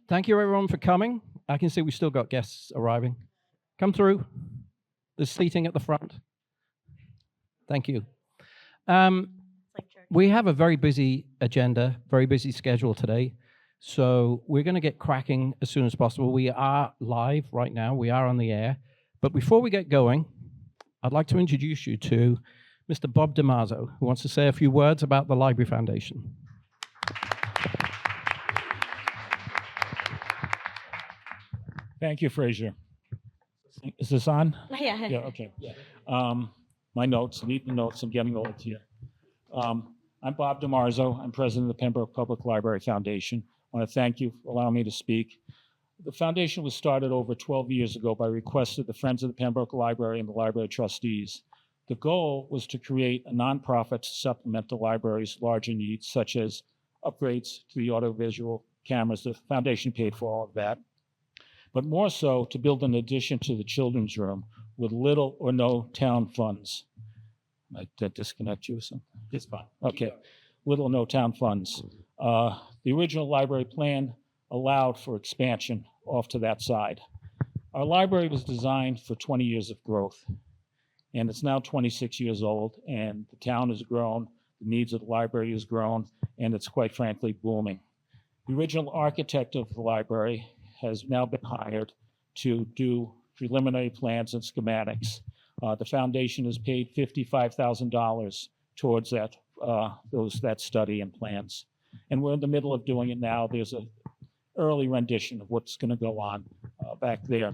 Thank you, everyone, for coming. I can see we still got guests arriving. Come through. There's seating at the front. Thank you. We have a very busy agenda, very busy schedule today. So we're going to get cracking as soon as possible. We are live right now. We are on the air. But before we get going, I'd like to introduce you to Mr. Bob DiMaso, who wants to say a few words about the Library Foundation. Thank you, Fraser. Is this on? Yeah. Yeah, okay. My notes, need the notes, I'm getting old here. I'm Bob DiMaso. I'm president of the Pembroke Public Library Foundation. I want to thank you for allowing me to speak. The foundation was started over 12 years ago by request of the Friends of the Pembroke Library and the library trustees. The goal was to create a nonprofit to supplement the library's larger needs, such as upgrades to the audiovisual cameras. The foundation paid for all of that. But more so to build an addition to the children's room with little or no town funds. Might that disconnect you or something? It's fine. Okay. Little or no town funds. The original library plan allowed for expansion off to that side. Our library was designed for 20 years of growth, and it's now 26 years old, and the town has grown, the needs of the library has grown, and it's quite frankly booming. The original architect of the library has now been hired to do preliminary plans and schematics. The foundation has paid $55,000 towards that study and plans. And we're in the middle of doing it now. There's an early rendition of what's going to go on back there.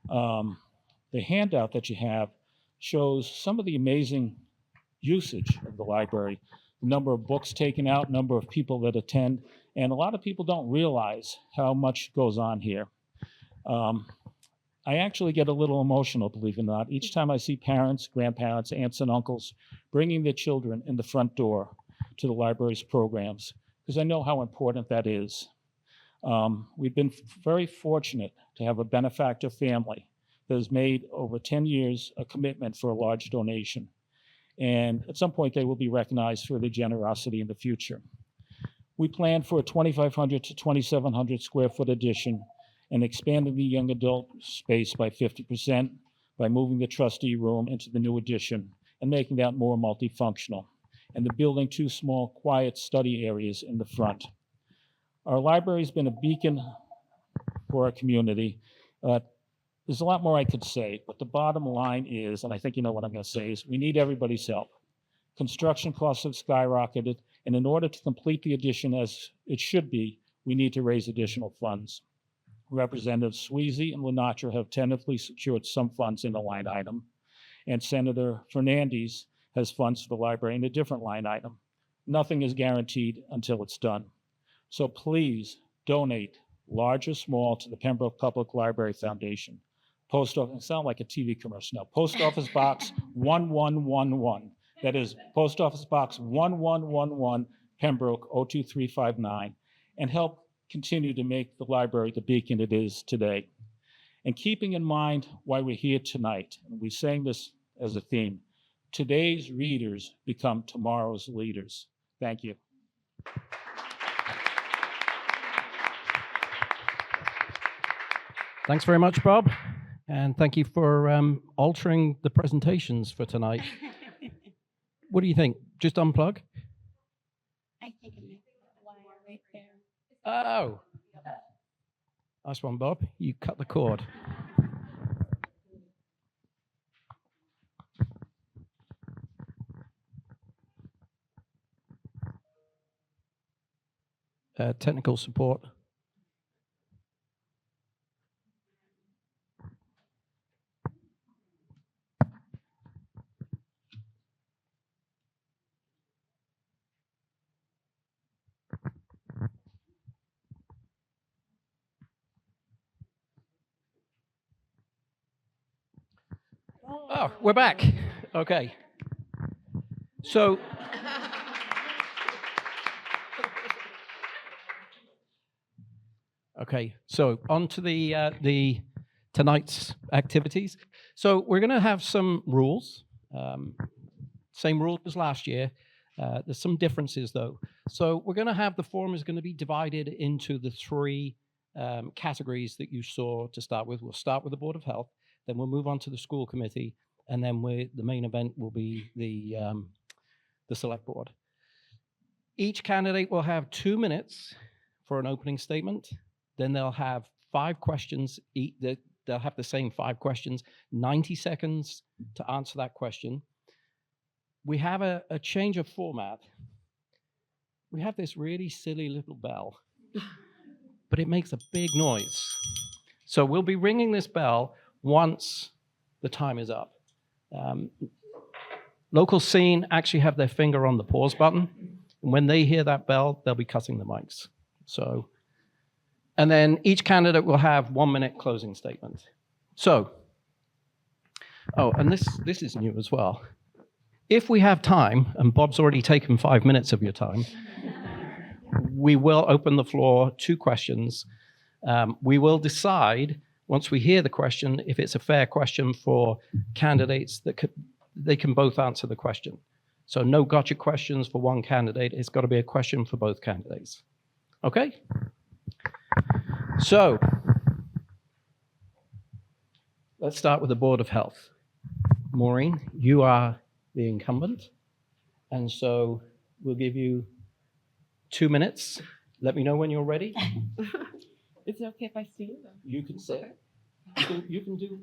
The handout that you have shows some of the amazing usage of the library, the number of books taken out, number of people that attend, and a lot of people don't realize how much goes on here. I actually get a little emotional, believe it or not, each time I see parents, grandparents, aunts, and uncles bringing their children in the front door to the library's programs, because I know how important that is. We've been very fortunate to have a benefactor family that has made over 10 years a commitment for a large donation. And at some point, they will be recognized for their generosity in the future. We plan for a 2,500 to 2,700 square foot addition and expanding the young adult space by 50% by moving the trustee room into the new addition and making that more multifunctional, and the building 2 small, quiet study areas in the front. Our library has been a beacon for our community. There's a lot more I could say, but the bottom line is, and I think you know what I'm going to say, is we need everybody's help. Construction costs have skyrocketed, and in order to complete the addition as it should be, we need to raise additional funds. Representatives Sweezy and Lenatra have tentatively secured some funds in a line item, and Senator Fernandez has funds for the library in a different line item. Nothing is guaranteed until it's done. So please donate, large or small, to the Pembroke Public Library Foundation. Post office, sound like a TV commercial now. Post Office Box 1111. That is Post Office Box 1111, Pembroke 02359, and help continue to make the library the beacon it is today. And keeping in mind why we're here tonight, and we're saying this as a theme, today's readers become tomorrow's leaders. Thank you. Thanks very much, Bob. And thank you for altering the presentations for tonight. What do you think? Just unplug? I think it makes a wire right there. Oh. Nice one, Bob. You cut the cord. Technical support. Oh, we're back. Okay. So, on to the tonight's activities. So we're going to have some rules, same rules as last year. There's some differences though. So we're going to have the forum is going to be divided into the 3 categories that you saw to start with. We'll start with the Board of Health, then we'll move on to the school committee, and then the main event will be the select board. Each candidate will have 2 minutes for an opening statement. Then they'll have 5 questions. They'll have the same 5 questions, 90 seconds to answer that question. We have a change of format. We have this really silly little bell, but it makes a big noise. So we'll be ringing this bell once the time is up. Local scene actually have their finger on the pause button. And when they hear that bell, they'll be cutting the mics. So, and then each candidate will have 1 minute closing statement. So, oh, and this is new as well. If we have time, and Bob's already taken 5 minutes of your time, we will open the floor to questions. We will decide, once we hear the question, if it's a fair question for candidates that they can both answer the question. So no gotcha questions for one candidate. It's got to be a question for both candidates. Okay? So let's start with the Board of Health. Maureen, you are the incumbent. And so we'll give you 2 minutes. Let me know when you're ready. Is it okay if I stand? You can sit. You can do.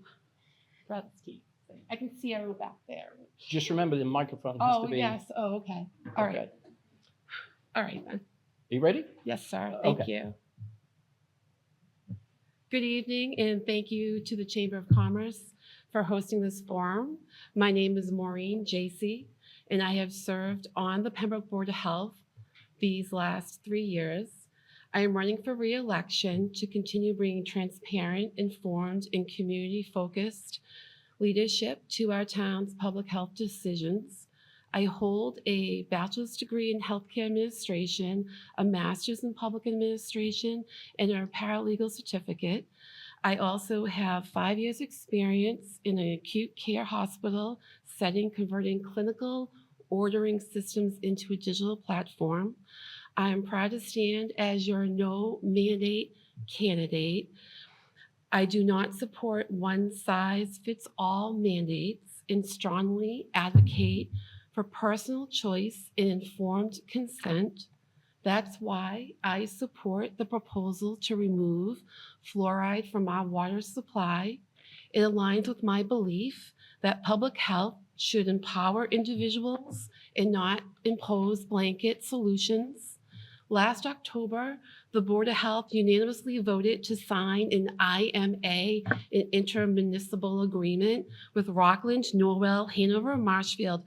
I can see everyone back there. Just remember the microphone has to be. Oh, yes. Oh, okay. All right. Okay. All right, then. Are you ready? Yes, sir. Thank Okay. you. Good evening, and thank you to the Chamber of Commerce for hosting this forum. My name is Maureen Jacey, and I have served on the Pembroke Board of Health these last 3 years. I am running for re-election to continue bringing transparent, informed, and community-focused leadership to our town's public health decisions. I hold a bachelor's degree in healthcare administration, a master's in public administration, and a paralegal certificate. I also have 5 years' experience in an acute care hospital setting, converting clinical ordering systems into a digital platform. I am proud to stand as your no mandate candidate. I do not support one-size-fits-all mandates and strongly advocate for personal choice and informed consent. That's why I support the proposal to remove fluoride from our water supply. It aligns with my belief that public health should empower individuals and not impose blanket solutions. Last October, the Board of Health unanimously voted to sign an IMA, an intermunicipal agreement with Rockland, Norwell, Hanover, Marshfield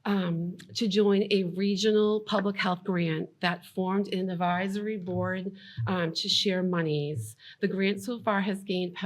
to join a regional public health grant that formed an advisory board to share monies. The grant so far has gained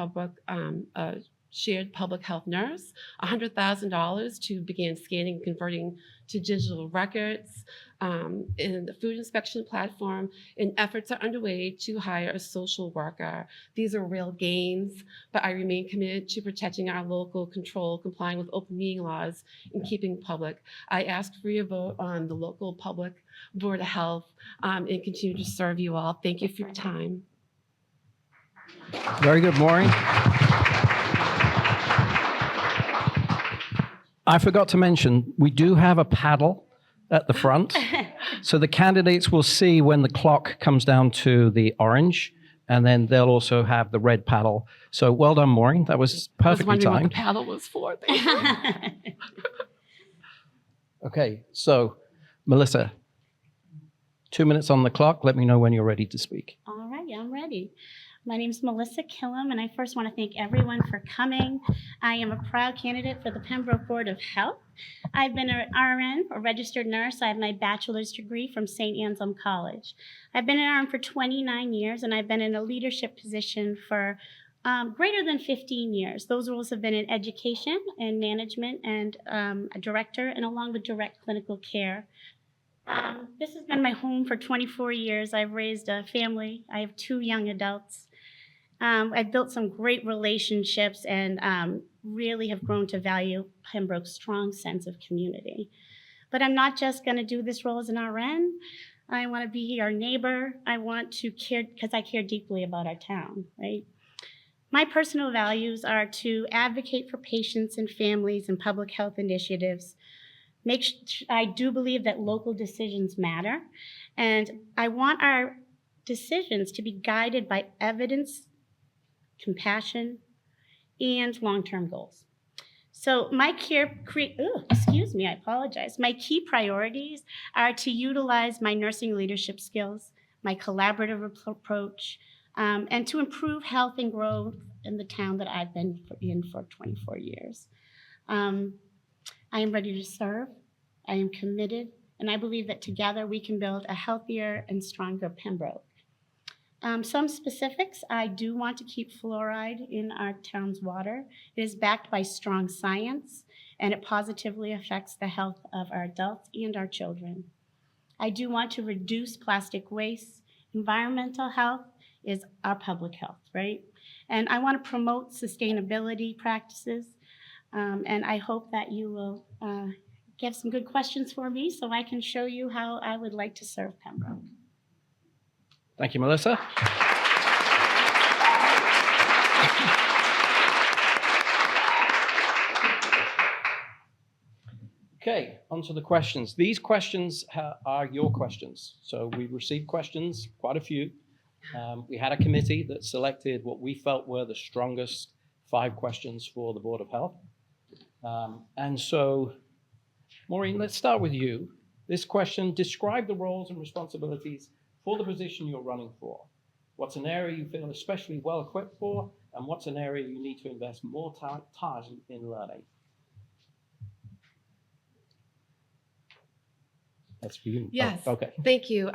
a shared public health nurse, $100,000 to begin scanning and converting to digital records, in the food inspection platform, and efforts are underway to hire a social worker. These are real gains, but I remain committed to protecting our local control, complying with open meeting laws, and keeping public. I ask for your vote on the local public Board of Health and continue to serve you all. Thank you for your time. Very good, Maureen. I forgot to mention, we do have a paddle at the front. So the candidates will see when the clock comes down to the orange, and then they'll also have the red paddle. So well done, Maureen. That was perfectly I was wondering what timed. the paddle was for. Okay, so Melissa, 2 minutes on the clock. Let me know when you're ready to speak. All right, I'm ready. My name is Melissa Killam, and I first want to thank everyone for coming. I am a proud candidate for the Pembroke Board of Health. I've been an RN, a registered nurse. I have my bachelor's degree from St. Anselm College. I've been an RN for 29 years, and I've been in a leadership position for greater than 15 years. Those roles have been in education and management and a director, and along with direct clinical care. This has been my home for 24 years. I've raised a family. I have 2 young adults. I've built some great relationships and really have grown to value Pembroke's strong sense of community. But I'm not just going to do this role as an RN. I want to be your neighbor. I want to care because I care deeply about our town, right? My personal values are to advocate for patients and families and public health initiatives. I do believe that local decisions matter, and I want our decisions to be guided by evidence, compassion, and long-term goals. So my I apologize. My key priorities are to utilize my nursing leadership skills, my collaborative approach, and to improve health and growth in the town that I've been in for 24 years. I am ready to serve. I am committed, and I believe that together we can build a healthier and stronger Pembroke. Some specifics, I do want to keep fluoride in our town's water. It is backed by strong science, and it positively affects the health of our adults and our children. I do want to reduce plastic waste. Environmental health is our public health, right? And I want to promote sustainability practices, and I hope that you will give some good questions for me so I can show you how I would like to serve Pembroke. Thank you, Melissa. Okay, on to the questions. These questions are your questions. So we received questions, quite a few. We had a committee that selected what we felt were the strongest 5 questions for the Board of Health. And so, Maureen, let's start with you. This question, describe the roles and responsibilities for the position you're running for. What's an area you feel especially well equipped for, and what's an area you need to invest more time in learning? That's for you. Yes. Oh, okay. Thank you.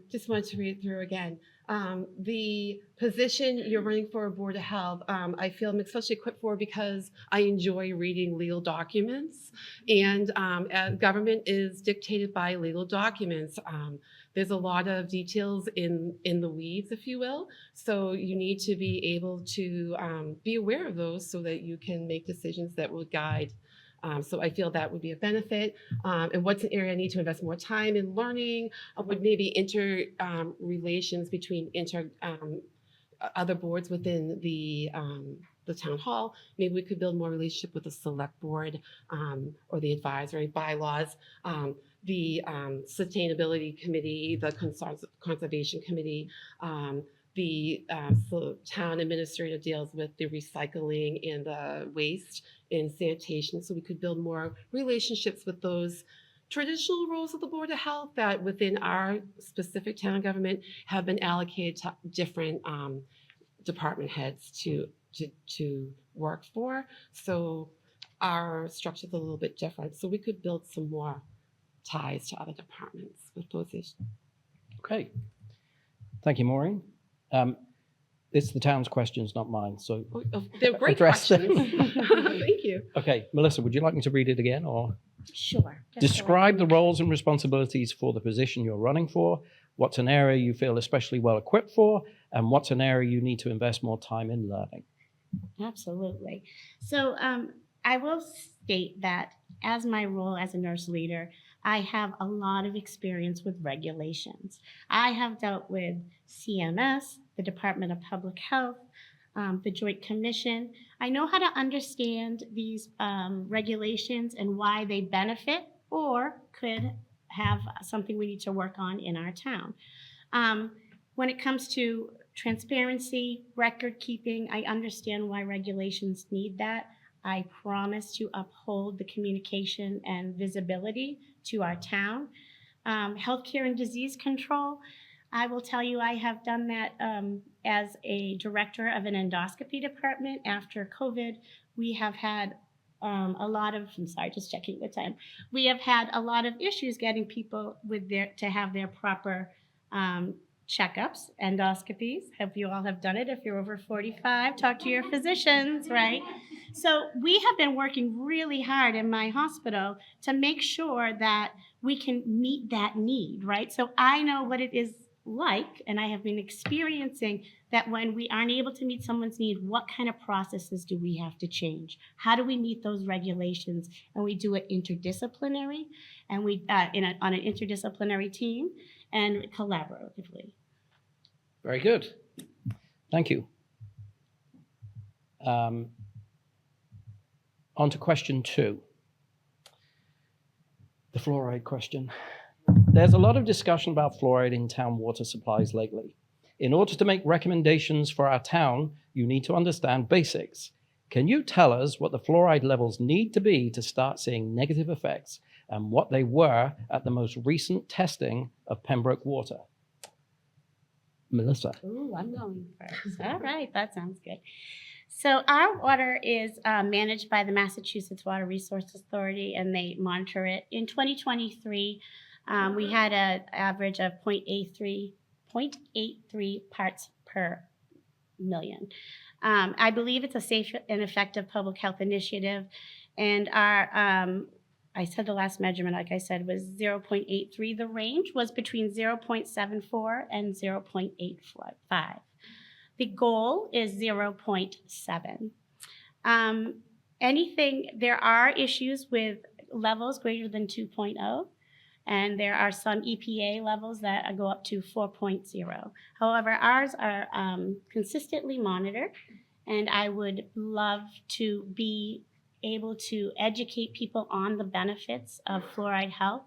Just wanted to read through again. The position you're running for Board of Health, I feel I'm especially equipped for because I enjoy reading legal documents, and government is dictated by legal documents. There's a lot of details in the weeds, if you will. So you need to be able to be aware of those so that you can make decisions that will guide. So I feel that would be a benefit. And what's an area I need to invest more time in learning? Would maybe relations between other boards within the town hall. Maybe we could build more relationship with the select board or the advisory bylaws. The sustainability committee, the conservation committee, the town administrator deals with the recycling and the waste and sanitation. So we could build more relationships with those traditional roles of the Board of Health that within our specific town government have been allocated to different department heads to work for. So our structure is a little bit different. So we could build some more ties to other departments with those issues. Okay. Thank you, Maureen. It's the town's questions, not mine. So they're great questions. Thank you. Okay, Melissa, would you like me to read it again, or? Sure. Describe the roles and responsibilities for the position you're running for. What's an area you feel especially well equipped for, and what's an area you need to invest more time in learning? Absolutely. So I will state that as my role as a nurse leader, I have a lot of experience with regulations. I have dealt with CMS, the Department of Public Health, the Joint Commission. I know how to understand these regulations and why they benefit or could have something we need to work on in our town. When it comes to transparency, record keeping, I understand why regulations need that. I promise to uphold the communication and visibility to our town. Healthcare and disease control, I will tell you I have done that as a director of an endoscopy department. After COVID, we have had We have had a lot of issues getting people to have their proper checkups, endoscopies. Hope you all have done it. If you're over 45, talk to your physicians, right? So we have been working really hard in my hospital to make sure that we can meet that need, right? So I know what it is like, and I have been experiencing that when we aren't able to meet someone's need, what kind of processes do we have to change? How do we meet those regulations? And we do it interdisciplinary, and on an interdisciplinary team. and collaboratively. Very good. Thank you. On to question 2. The fluoride question. There's a lot of discussion about fluoride in town water supplies lately. In order to make recommendations for our town, you need to understand basics. Can you tell us what the fluoride levels need to be to start seeing negative effects and what they were at the most recent testing of Pembroke water? Melissa. Ooh, I'm going first. All right, that sounds good. So our water is managed by the Massachusetts Water Resources Authority, and they monitor it. In 2023, we had an average of 0.83 parts per million. I believe it's a safe and effective public health initiative, and our I said the last measurement, like I said, was 0.83. The range was between 0.74 and 0.85. The goal is 0.7. There are issues with levels greater than 2.0, and there are some EPA levels that go up to 4.0. However, ours are consistently monitored, and I would love to be able to educate people on the benefits of fluoride health.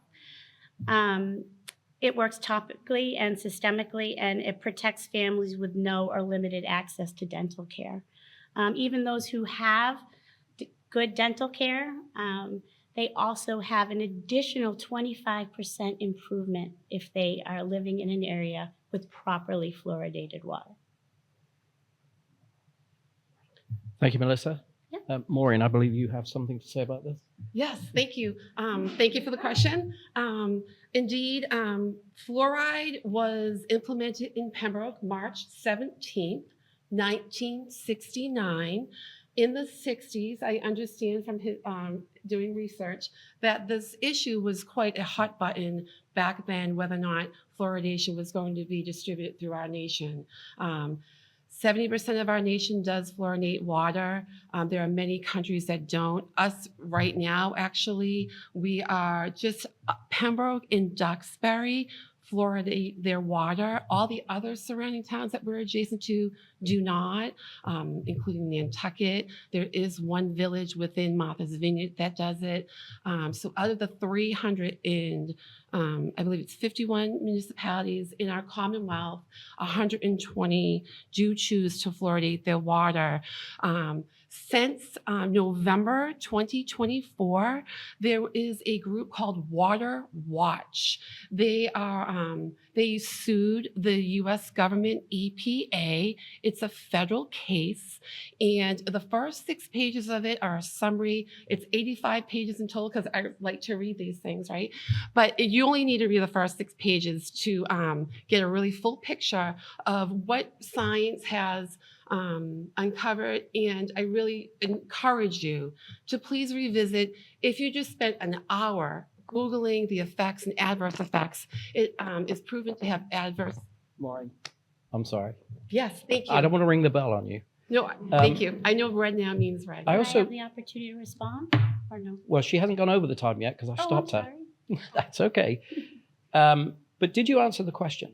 It works topically and systemically, and it protects families with no or limited access to dental care. Even those who have good dental care, they also have an additional 25% improvement if they are living in an area with properly fluoridated water. Thank you, Melissa. Yeah. Maureen, I believe you have something to say about this. Yes, thank you. Thank you for the question. Indeed, fluoride was implemented in Pembroke March 17th, 1969. In the 60s, I understand from doing research that this issue was quite a hot button back then, whether or not fluoridation was going to be distributed through our nation. 70% of our nation does fluorinate water. There are many countries that don't. Us right now, actually, we are just Pembroke and Duxbury fluoridate their water. All the other surrounding towns that we're adjacent to do not, including Nantucket. There is one village within Martha's Vineyard that does it. So out of the 300 and I believe it's 51 municipalities in our Commonwealth, 120 do choose to fluoridate their water. Since November 2024, there is a group called Water Watch. They sued the U.S. government EPA. It's a federal case, and the first 6 pages of it are a summary. It's 85 pages in total because I like to read these things, right? But you only need to read the first 6 pages to get a really full picture of what science has uncovered, and I really encourage you to please revisit. If you just spent an hour Googling the effects and adverse effects, it is proven to have adverse. Maureen, I'm sorry. Yes, thank you. I don't want to ring the bell on you. No, thank you. I know red now means red. I Do also- I have the opportunity to respond or no? Well, she hasn't gone over the time yet because I stopped I'm her. sorry. That's okay. But did you answer the question,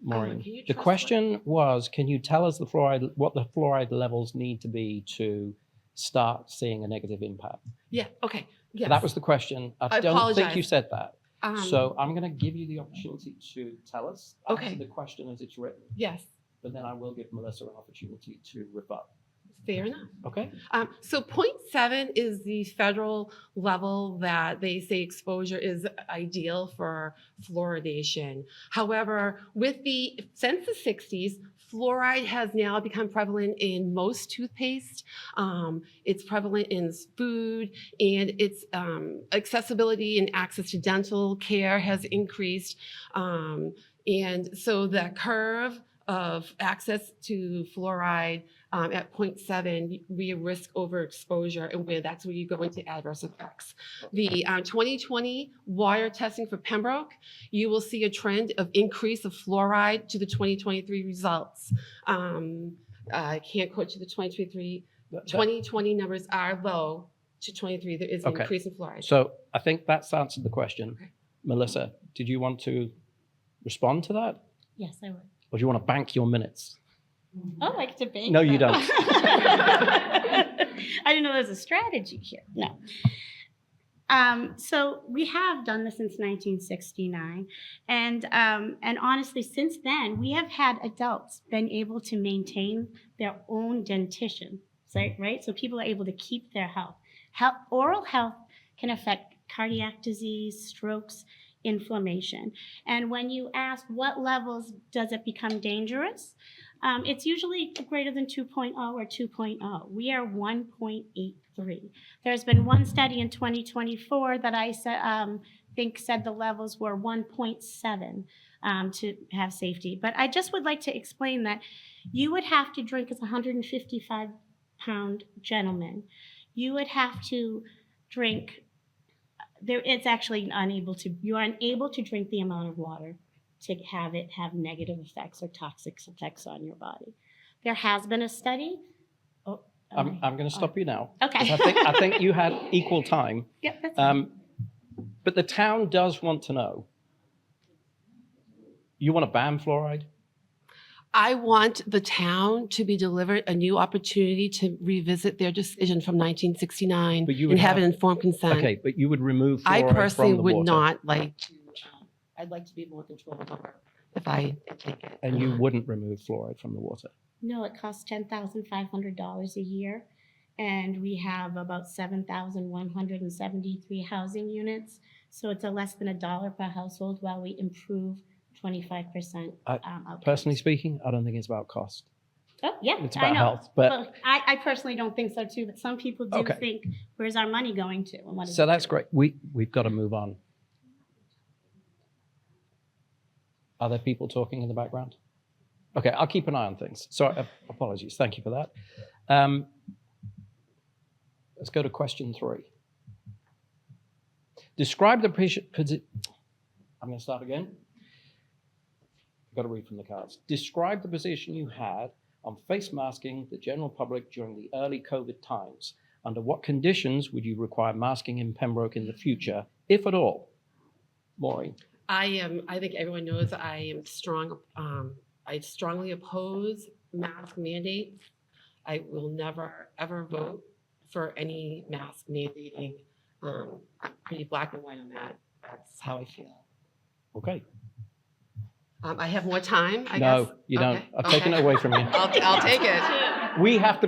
Maureen? Can you The trust question was, can you tell us what the fluoride levels need to be to start seeing a negative impact? Yeah, okay. Yes. That was the question. I I don't think you apologize. said that. Um, So I'm going to give you the opportunity to tell us, Okay. answer the question as it's written, Yes, but then I will give Melissa an opportunity to rebut. fair enough. Okay? So 0.7 is the federal level that they say exposure is ideal for fluoridation. However, since the 60s, fluoride has now become prevalent in most toothpaste. It's prevalent in food, and its accessibility and access to dental care has increased. And so the curve of access to fluoride at 0.7, we risk overexposure, and that's where you go into adverse effects. The 2020 water testing for Pembroke, you will see a trend of increase of fluoride to the 2023 results. I can't quote you the 2023. 2020 numbers are low to 23. There is an Okay. increase in fluoride. So I think that's answered the question. Okay. Melissa, did you want to respond to that? Yes, I would. Or do you want to bank your minutes? Oh, like debate? No, you don't. I didn't know there was a strategy here. No. So we have done this since 1969, and honestly, since then, we have had adults been able to maintain their own dentition, right? So people are able to keep their health. Oral health can affect cardiac disease, strokes, inflammation. And when you ask what levels does it become dangerous, it's usually greater than 2.0 or 2.0. We are 1.83. There's been one study in 2024 that I think said the levels were 1.7 to have safety. But I just would like to explain that you would have to drink as a 155-pound gentleman. You would have to drink. It's actually you are unable to drink the amount of water to have it have negative effects or toxic effects on your body. There has been a study. Oh, I'm going to stop you now. Okay. 'Cause I think you had equal time. Yep, that's fine. But the town does want to know. You want to ban fluoride? I want the town to be delivered a new opportunity to revisit their decision from 1969 But you would and have have- an informed consent. Okay, but you would remove fluoride I personally from the would water. not like to. I'd like to be more control over if I take it. And you wouldn't remove fluoride from the water? No, it costs $10,500 a year, and we have about 7,173 housing units. So it's less than $1 per household while we improve 25% outcomes. Personally speaking, I don't think it's about cost. Oh, yeah, It's I about know. health. But Well, I personally don't think so too, but some people do Okay. think, where's our money going to? And what is so it that's doing? great. We've got to move on. Are there people talking in the background? Okay, I'll keep an eye on things. Sorry, apologies. Thank you for that. Let's go to question 3. Describe the I'm going to start again. I've got to read from the cards. Describe the position you had on face masking the general public during the early COVID times. Under what conditions would you require masking in Pembroke in the future, if at all? Maureen. I think everyone knows I strongly oppose mask mandates. I will never, ever vote for any mask mandating. I'm pretty black and white on that. That's how I feel. Okay. I have more time, I guess. No, you don't. Okay, I've taken it away from you. I'll take it. We have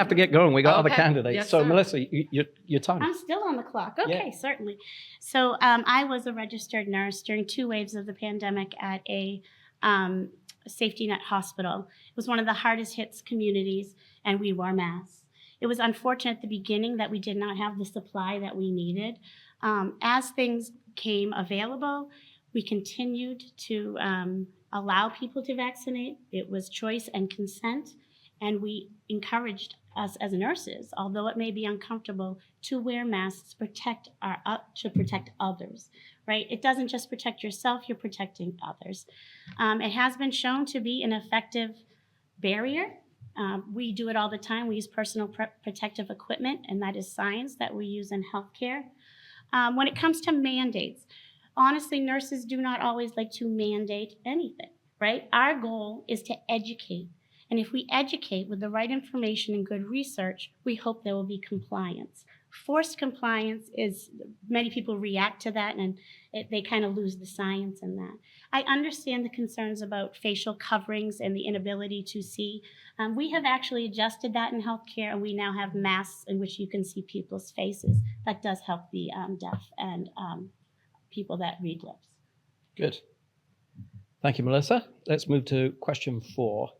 to get going. We got other Okay. candidates. Yes, so sir. Melissa, your time. I'm still on the clock. Okay, Yeah. certainly. So I was a registered nurse during 2 waves of the pandemic at a safety net hospital. It was one of the hardest hit communities, and we wore masks. It was unfortunate at the beginning that we did not have the supply that we needed. As things came available, we continued to allow people to vaccinate. It was choice and consent, and we encouraged us as nurses, although it may be uncomfortable, to wear masks to protect others, right? It doesn't just protect yourself, you're protecting others. It has been shown to be an effective barrier. We do it all the time. We use personal protective equipment, and that is science that we use in healthcare. When it comes to mandates, honestly, nurses do not always like to mandate anything, right? Our goal is to educate. And if we educate with the right information and good research, we hope there will be compliance. Forced compliance is, many people react to that, and they kind of lose the science in that. I understand the concerns about facial coverings and the inability to see. We have actually adjusted that in healthcare, and we now have masks in which you can see people's faces. That does help the deaf and people that read lips. Good. Thank you, Melissa. Let's move to question 4.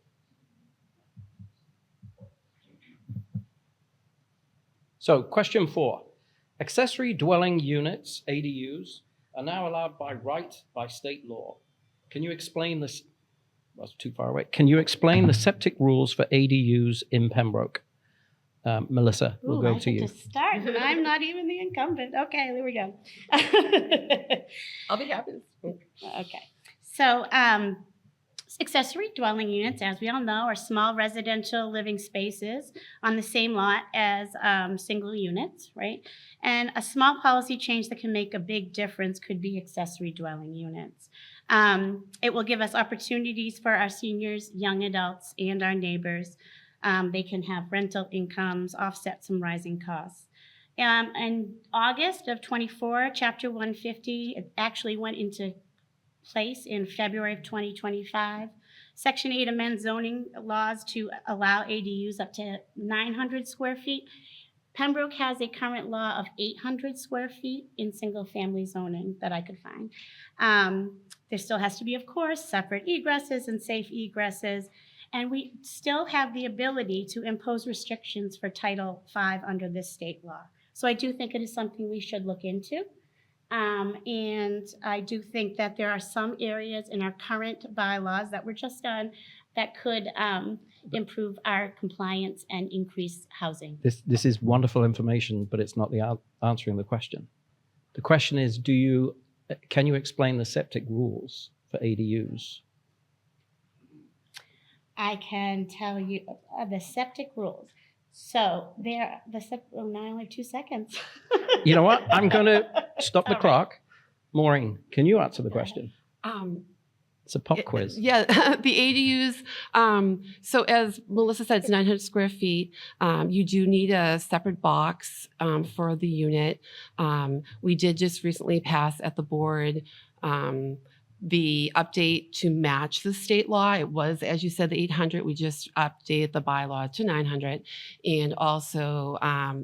So, question 4. Accessory dwelling units, ADUs, are now allowed by right by state law. Can you explain this? That's too far away. Can you explain the septic rules for ADUs in Pembroke? Melissa, we'll go to you. To start, and I'm not even the incumbent. Okay, there we go. I'll be happy. Okay. So, accessory dwelling units, as we all know, are small residential living spaces on the same lot as single units, right? And a small policy change that can make a big difference could be accessory dwelling units. It will give us opportunities for our seniors, young adults, and our neighbors. They can have rental incomes, offset some rising costs. In August of 24, Chapter 150, it actually went into place in February of 2025. Section 8 amends zoning laws to allow ADUs up to 900 square feet. Pembroke has a current law of 800 square feet in single-family zoning that I could find. There still has to be, of course, separate egresses and safe egresses, and we still have the ability to impose restrictions for Title V under this state law. So I do think it is something we should look into. And I do think that there are some areas in our current bylaws that were just done that could improve our compliance and increase housing. This is wonderful information, but it's not the answering the question. The question is, can you explain the septic rules for ADUs? I can tell you the septic rules. So now I only have 2 seconds. You know what? I'm going to stop the clock. Maureen, can you answer the question? It's a pop quiz. Yeah, the ADUs. So as Melissa said, it's 900 square feet. You do need a separate box for the unit. We did just recently pass at the board the update to match the state law. It was, as you said, the 800. We just updated the bylaw to 900. And also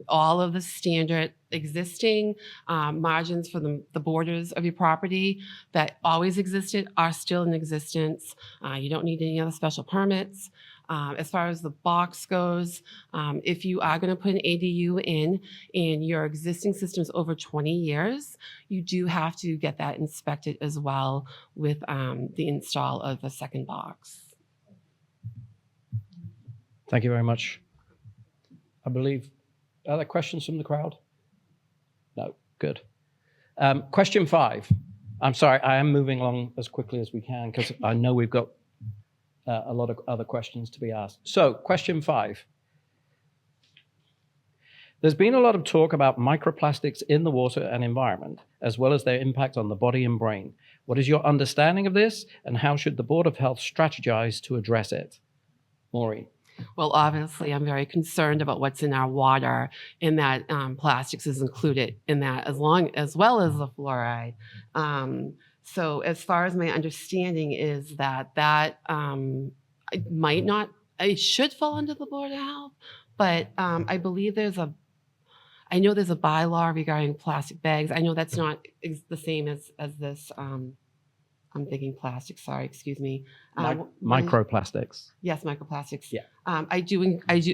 all of the standard existing margins for the borders of your property that always existed are still in existence. You don't need any other special permits. As far as the box goes, if you are going to put an ADU in and your existing system is over 20 years, you do have to get that inspected as well with the install of a second box. Thank you very much. I believe, are there questions from the crowd? No, good. Question 5. I'm sorry, I am moving along as quickly as we can because I know we've got a lot of other questions to be asked. So, question 5. There's been a lot of talk about microplastics in the water and environment, as well as their impact on the body and brain. What is your understanding of this, and how should the Board of Health strategize to address it? Maureen. Well, obviously, I'm very concerned about what's in our water, and that plastics is included in that, as well as the fluoride. So as far as my understanding is that it should fall under the Board of Health, but I believe I know there's a bylaw regarding plastic bags. I know that's not the same as this. I'm thinking plastics. Sorry, excuse me. Microplastics. Yes, microplastics. Yeah. I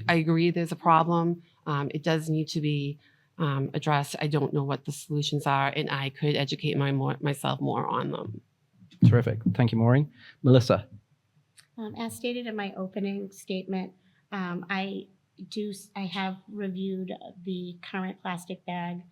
agree. There's a problem. It does need to be addressed. I don't know what the solutions are, and I could educate myself more on them. Terrific. Thank you, Maureen. Melissa. As stated in my opening statement, I have reviewed the current plastic bag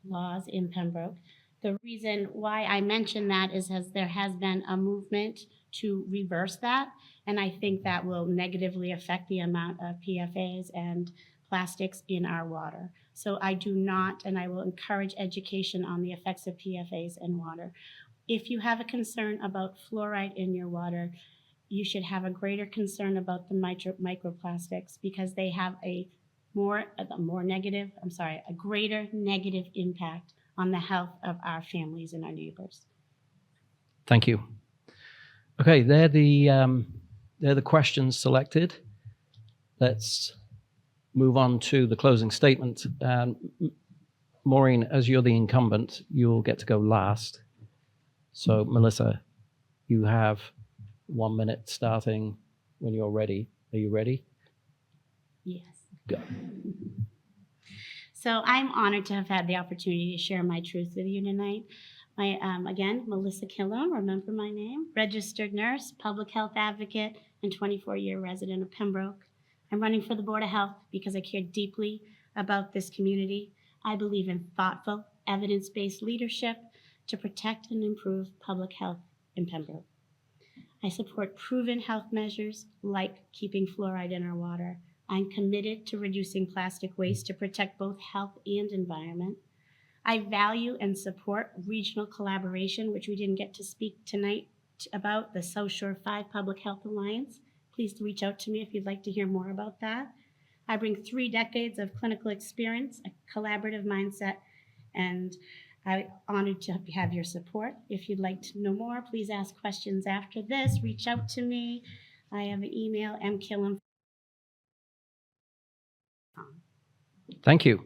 laws in Pembroke. The reason why I mention that is as there has been a movement to reverse that, and I think that will negatively affect the amount of PFAS and plastics in our water. So I do not, and I will encourage education on the effects of PFAS in water. If you have a concern about fluoride in your water, you should have a greater concern about the microplastics because they have a greater negative impact on the health of our families and our neighbors. Thank you. Okay, they're the questions selected. Let's move on to the closing statement. Maureen, as you're the incumbent, you'll get to go last. So, Melissa, you have 1 minute starting when you're ready. Are you ready? Yes. Go. So I'm honored to have had the opportunity to share my truth with you tonight. Again, Melissa Killam, remember my name, registered nurse, public health advocate, and 24-year resident of Pembroke. I'm running for the Board of Health because I care deeply about this community. I believe in thoughtful, evidence-based leadership to protect and improve public health in Pembroke. I support proven health measures like keeping fluoride in our water. I'm committed to reducing plastic waste to protect both health and environment. I value and support regional collaboration, which we didn't get to speak tonight about, the South Shore 5 Public Health Alliance. Please reach out to me if you'd like to hear more about that. I bring 3 decades of clinical experience, a collaborative mindset, and I'm honored to have your support. If you'd like to know more, please ask questions after this. Reach out to me. I have an email, mkillam. Thank you.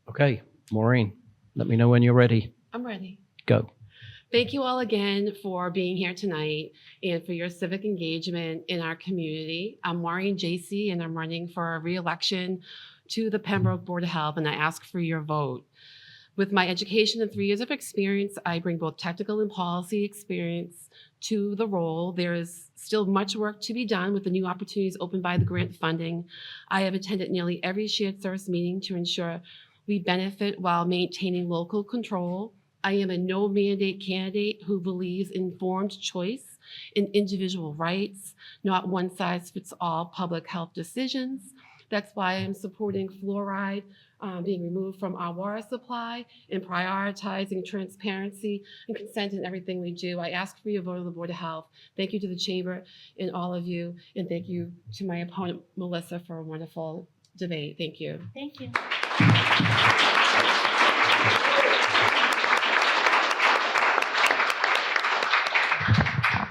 Okay, Maureen, let me know when you're ready. I'm ready. Go. Thank you all again for being here tonight and for your civic engagement in our community. I'm Maureen JC, and I'm running for re-election to the Pembroke Board of Health, and I ask for your vote. With my education and 3 years of experience, I bring both technical and policy experience to the role. There is still much work to be done with the new opportunities opened by the grant funding. I have attended nearly every shared service meeting to ensure we benefit while maintaining local control. I am a no mandate candidate who believes in informed choice in individual rights, not one size fits all public health decisions. That's why I'm supporting fluoride being removed from our water supply and prioritizing transparency and consent in everything we do. I ask for your vote on the Board of Health. Thank you to the Chamber and all of you. And thank you to my opponent, Melissa, for a wonderful debate. Thank you. Thank you.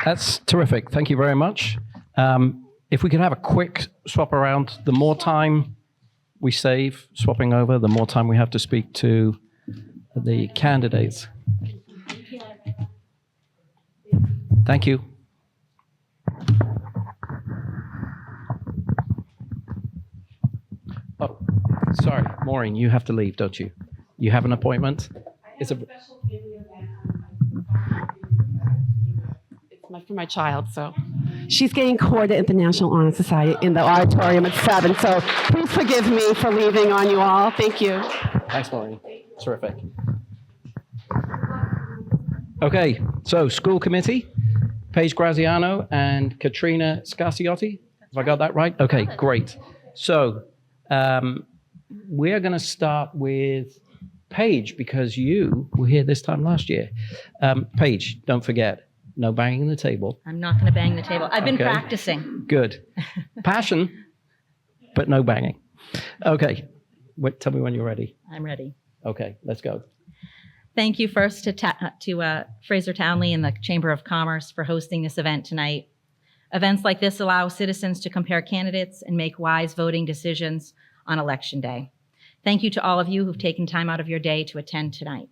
That's terrific. Thank you very much. If we could have a quick swap around, the more time we save swapping over, the more time we have to speak to the candidates. Thank you. Oh, sorry, Maureen, you have to leave, don't you? You have an appointment? It's a special family event. It's for my child, so. She's getting courted at the National Honor Society in the auditorium at 7, so please forgive me for leaving on you all. Thank you. Thanks, Maureen. Terrific. Okay, so school committee, Paige Graziano and Katrina Scarciotti. Have I got that right? Okay, great. So we're going to start with Paige because you were here this time last year. Paige, don't forget, no banging the table. I'm not going to bang the table. I've been practicing. Good. Passion, but no banging. Okay. Tell me when you're ready. I'm ready. Okay, let's go. Thank you first to Fraser Townley and the Chamber of Commerce for hosting this event tonight. Events like this allow citizens to compare candidates and make wise voting decisions on Election Day. Thank you to all of you who've taken time out of your day to attend tonight.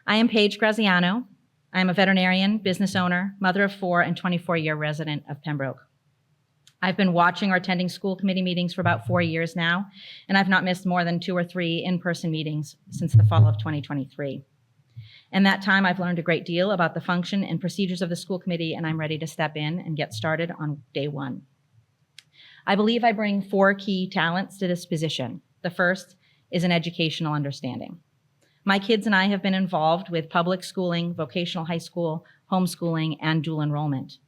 I am Paige Graziano. I am a veterinarian, business owner, mother of 4, and 24-year resident of Pembroke. I've been watching or attending school committee meetings for about 4 years now, and I've not missed more than 2 or 3 in-person meetings since the fall of 2023. In that time, I've learned a great deal about the function and procedures of the school committee, and I'm ready to step in and get started on day 1. I believe I bring 4 key talents to this position. The first is an educational understanding. My kids and I have been involved with public schooling, vocational high school, homeschooling, and dual enrollment.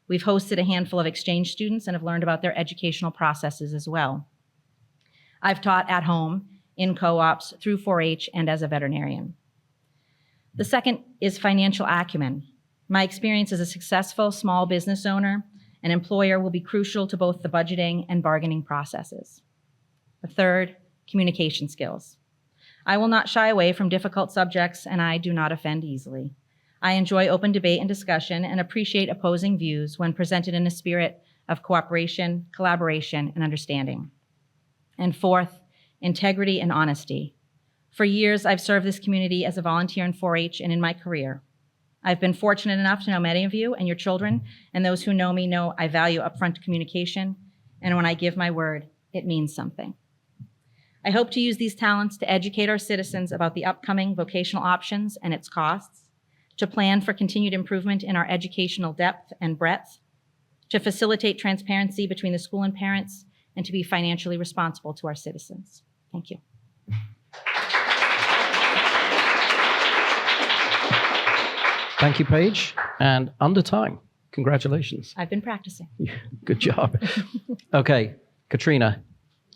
We've hosted a handful of exchange students and have learned about their educational processes as well. I've taught at home, in co-ops, through 4-H, and as a veterinarian. The second is financial acumen. My experience as a successful small business owner and employer will be crucial to both the budgeting and bargaining processes. The third, communication skills. I will not shy away from difficult subjects, and I do not offend easily. I enjoy open debate and discussion and appreciate opposing views when presented in a spirit of cooperation, collaboration, and understanding. And fourth, integrity and honesty. For years, I've served this community as a volunteer in 4-H and in my career. I've been fortunate enough to know many of you and your children, and those who know me know I value upfront communication, and when I give my word, it means something. I hope to use these talents to educate our citizens about the upcoming vocational options and its costs, to plan for continued improvement in our educational depth and breadth, to facilitate transparency between the school and parents, and to be financially responsible to our citizens. Thank you. Thank you, Paige. And under time. Congratulations. I've been practicing. Good job. Okay, Katrina,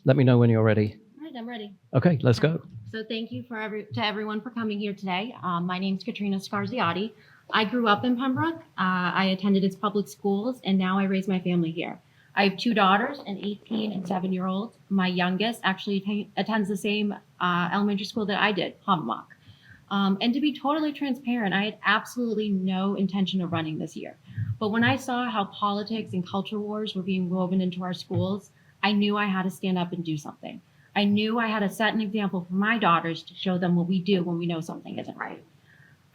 let me know when you're ready. All right, I'm ready. Okay, let's go. So thank you to everyone for coming here today. My name's Katrina Scarziotti. I grew up in Pembroke. I attended its public schools, and now I raise my family here. I have 2 daughters, an 18 and 7-year-old. My youngest actually attends the same elementary school that I did, Pembroke. And to be totally transparent, I had absolutely no intention of running this year. But when I saw how politics and culture wars were being woven into our schools, I knew I had to stand up and do something. I knew I had to set an example for my daughters to show them what we do when we know something isn't right.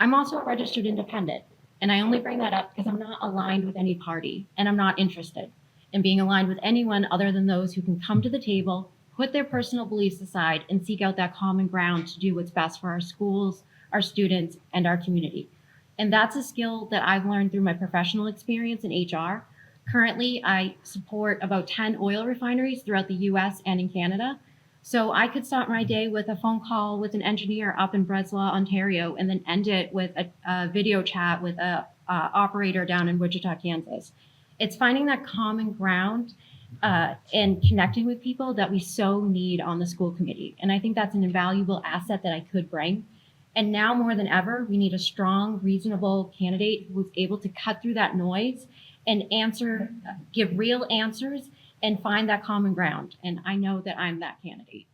I'm also a registered independent, and I only bring that up because I'm not aligned with any party, and I'm not interested in being aligned with anyone other than those who can come to the table, put their personal beliefs aside, and seek out that common ground to do what's best for our schools, our students, and our community. And that's a skill that I've learned through my professional experience in HR. Currently, I support about 10 oil refineries throughout the US and in Canada. So I could start my day with a phone call with an engineer up in Breslau, Ontario, and then end it with a video chat with a operator down in Wichita, Kansas. It's finding that common ground and connecting with people that we so need on the school committee. And I think that's an invaluable asset that I could bring. And now more than ever, we need a strong, reasonable candidate who is able to cut through that noise and give real answers and find that common ground. And I know that I'm that candidate.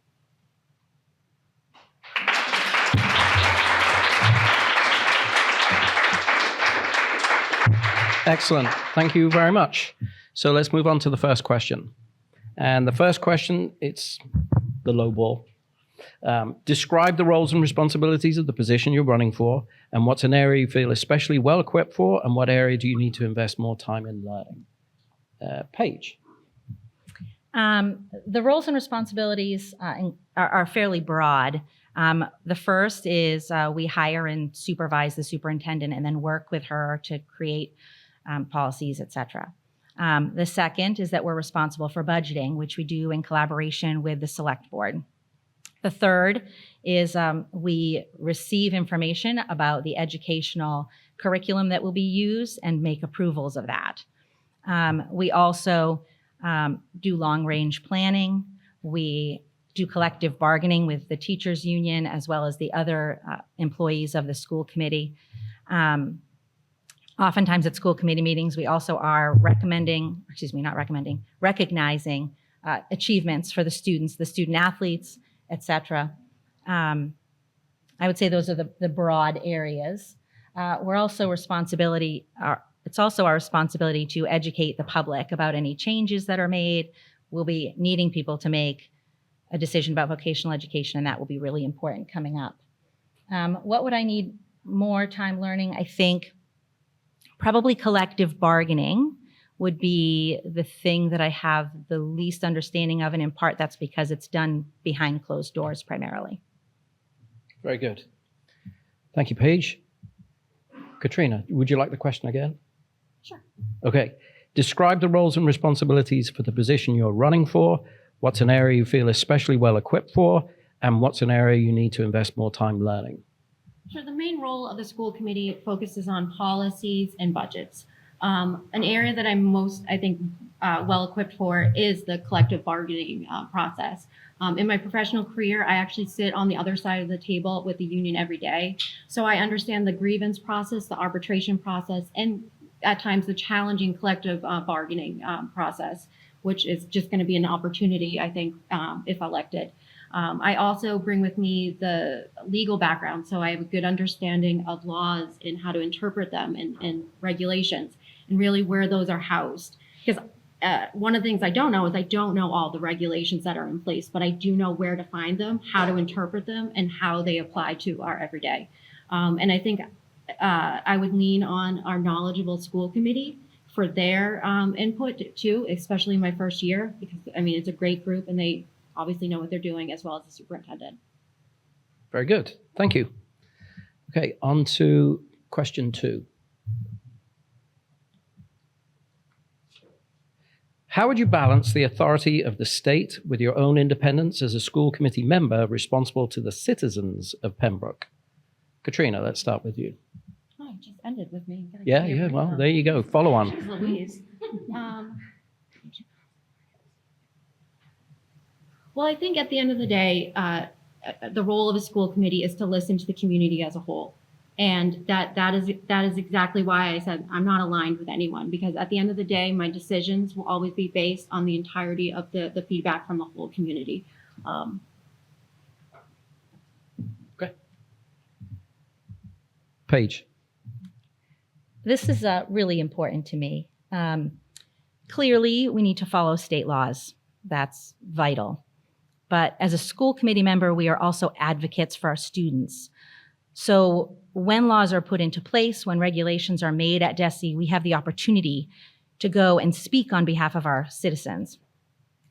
Excellent. Thank you very much. So let's move on to the first question. And the first question, it's the low ball. Describe the roles and responsibilities of the position you're running for, and what's an area you feel especially well equipped for, and what area do you need to invest more time in learning? Paige. The roles and responsibilities are fairly broad. The first is we hire and supervise the superintendent and then work with her to create policies, et cetera. The second is that we're responsible for budgeting, which we do in collaboration with the select board. The third is we receive information about the educational curriculum that will be used and make approvals of that. We also do long-range planning. We do collective bargaining with the teachers union as well as the other employees of the school committee. Oftentimes at school committee meetings, we also are recognizing achievements for the students, the student athletes, et cetera. I would say those are the broad areas. It's also our responsibility to educate the public about any changes that are made. We'll be needing people to make a decision about vocational education, and that will be really important coming up. What would I need more time learning? I think probably collective bargaining would be the thing that I have the least understanding of, and in part that's because it's done behind closed doors primarily. Very good. Thank you, Paige. Katrina, would you like the question again? Sure. Okay. Describe the roles and responsibilities for the position you're running for. What's an area you feel especially well equipped for? And what's an area you need to invest more time learning? Sure. The main role of the school committee focuses on policies and budgets. An area that I'm most, well equipped for is the collective bargaining process. In my professional career, I actually sit on the other side of the table with the union every day. So I understand the grievance process, the arbitration process, and at times the challenging collective bargaining process, which is just going to be an opportunity, I think, if elected. I also bring with me the legal background, so I have a good understanding of laws and how to interpret them and regulations and really where those are housed. Because one of the things I don't know is I don't know all the regulations that are in place, but I do know where to find them, how to interpret them, and how they apply to our everyday. And I think I would lean on our knowledgeable school committee for their input too, especially in my first year, because it's a great group and they obviously know what they're doing as well as the superintendent. Very good. Thank you. Okay, on to question 2. How would you balance the authority of the state with your own independence as a school committee member responsible to the citizens of Pembroke? Katrina, let's start with you. Hi. just ended with me. Gotta Yeah, get yeah. rid Well, of there you go. Follow on. Jeez Louise. Well, I think at the end of the day, the role of a school committee is to listen to the community as a whole. And that is exactly why I said I'm not aligned with anyone, because at the end of the day, my decisions will always be based on the entirety of the feedback from the whole community. Okay. Paige. This is really important to me. Clearly, we need to follow state laws. That's vital. But as a school committee member, we are also advocates for our students. So when laws are put into place, when regulations are made at DESE, we have the opportunity to go and speak on behalf of our citizens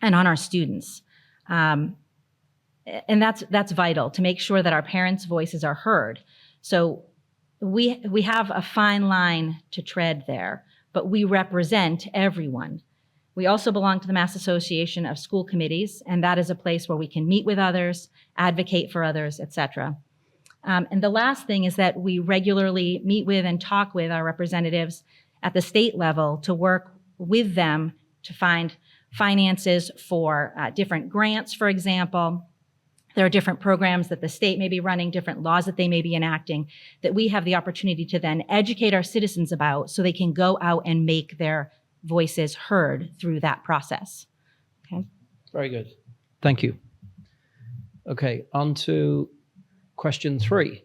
and on our students. And that's vital to make sure that our parents' voices are heard. So we have a fine line to tread there, but we represent everyone. We also belong to the Mass Association of School Committees, and that is a place where we can meet with others, advocate for others, etc. And the last thing is that we regularly meet with and talk with our representatives at the state level to work with them to find finances for different grants, for example. There are different programs that the state may be running, different laws that they may be enacting, that we have the opportunity to then educate our citizens about so they can go out and make their voices heard through that process. Okay. Very good. Thank you. Okay, on to question 3.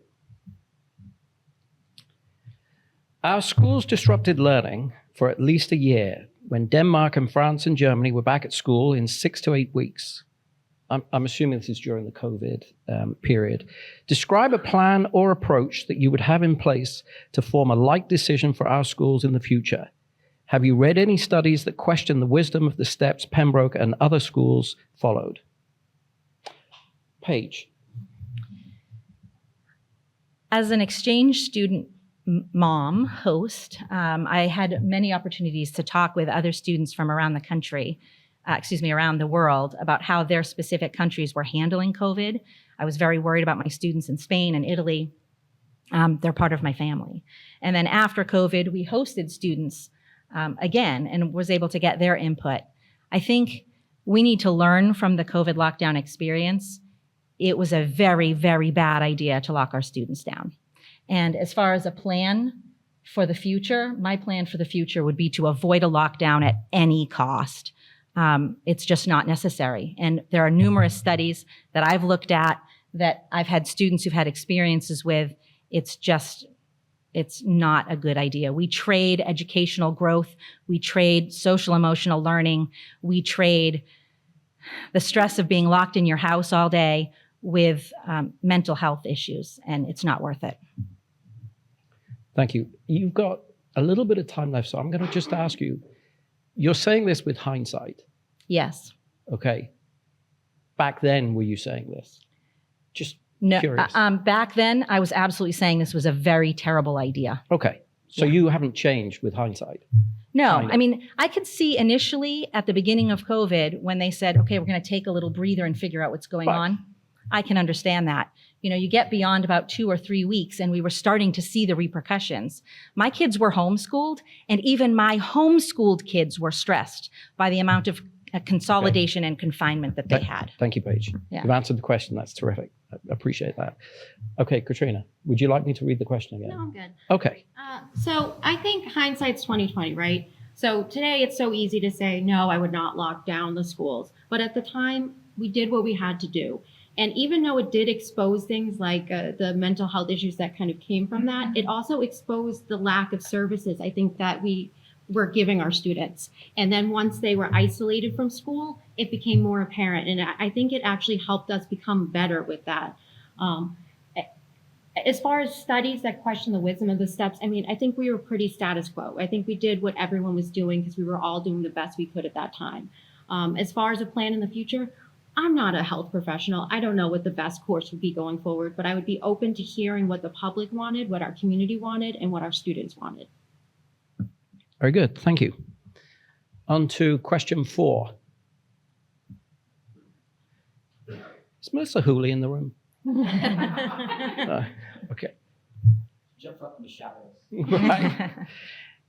Our schools disrupted learning for at least a year when Denmark and France and Germany were back at school in 6 to 8 weeks. I'm assuming this is during the COVID period. Describe a plan or approach that you would have in place to form a like decision for our schools in the future. Have you read any studies that question the wisdom of the steps Pembroke and other schools followed? Paige. As an exchange student mom host, I had many opportunities to talk with other students from around the country, around the world, about how their specific countries were handling COVID. I was very worried about my students in Spain and Italy. They're part of my family. And then after COVID, we hosted students again and was able to get their input. I think we need to learn from the COVID lockdown experience. It was a very, very bad idea to lock our students down. And as far as a plan for the future, my plan for the future would be to avoid a lockdown at any cost. It's just not necessary. And there are numerous studies that I've looked at that I've had students who've had experiences with. It's not a good idea. We trade educational growth. We trade social emotional learning. We trade the stress of being locked in your house all day with mental health issues, and it's not worth it. Thank you. You've got a little bit of time left, so I'm going to just ask you, you're saying this with hindsight. Yes. Okay. Back then, were you saying this? Just No. curious. Back then, I was absolutely saying this was a very terrible idea. Okay. So you haven't changed with hindsight? No, Kind of. I mean, I could see initially at the beginning of COVID when they said, okay, we're going to take a little breather and figure out what's going Right. on. I can understand that. You know, you get beyond about 2 or 3 weeks and we were starting to see the repercussions. My kids were homeschooled, and even my homeschooled kids were stressed by the amount of consolidation and confinement that they had. Thank you, Paige. Yeah. You've answered the question. That's terrific. I appreciate that. Okay, Katrina, would you like me to read the question again? No, I'm good. Okay. So I think hindsight's 20/20, right? So today it's so easy to say, no, I would not lock down the schools. But at the time, we did what we had to do. And even though it did expose things like the mental health issues that kind of came from that, it also exposed the lack of services, I think, that we were giving our students. And then once they were isolated from school, it became more apparent. And I think it actually helped us become better with that. As far as studies that question the wisdom of the steps, I mean, I think we were pretty status quo. I think we did what everyone was doing because we were all doing the best we could at that time. As far as a plan in the future, I'm not a health professional. I don't know what the best course would be going forward, but I would be open to hearing what the public wanted, what our community wanted, and what our students wanted. Very good. Thank you. On to question 4. Is Melissa Hooley in the room? Okay. jump up in the shadows. Right.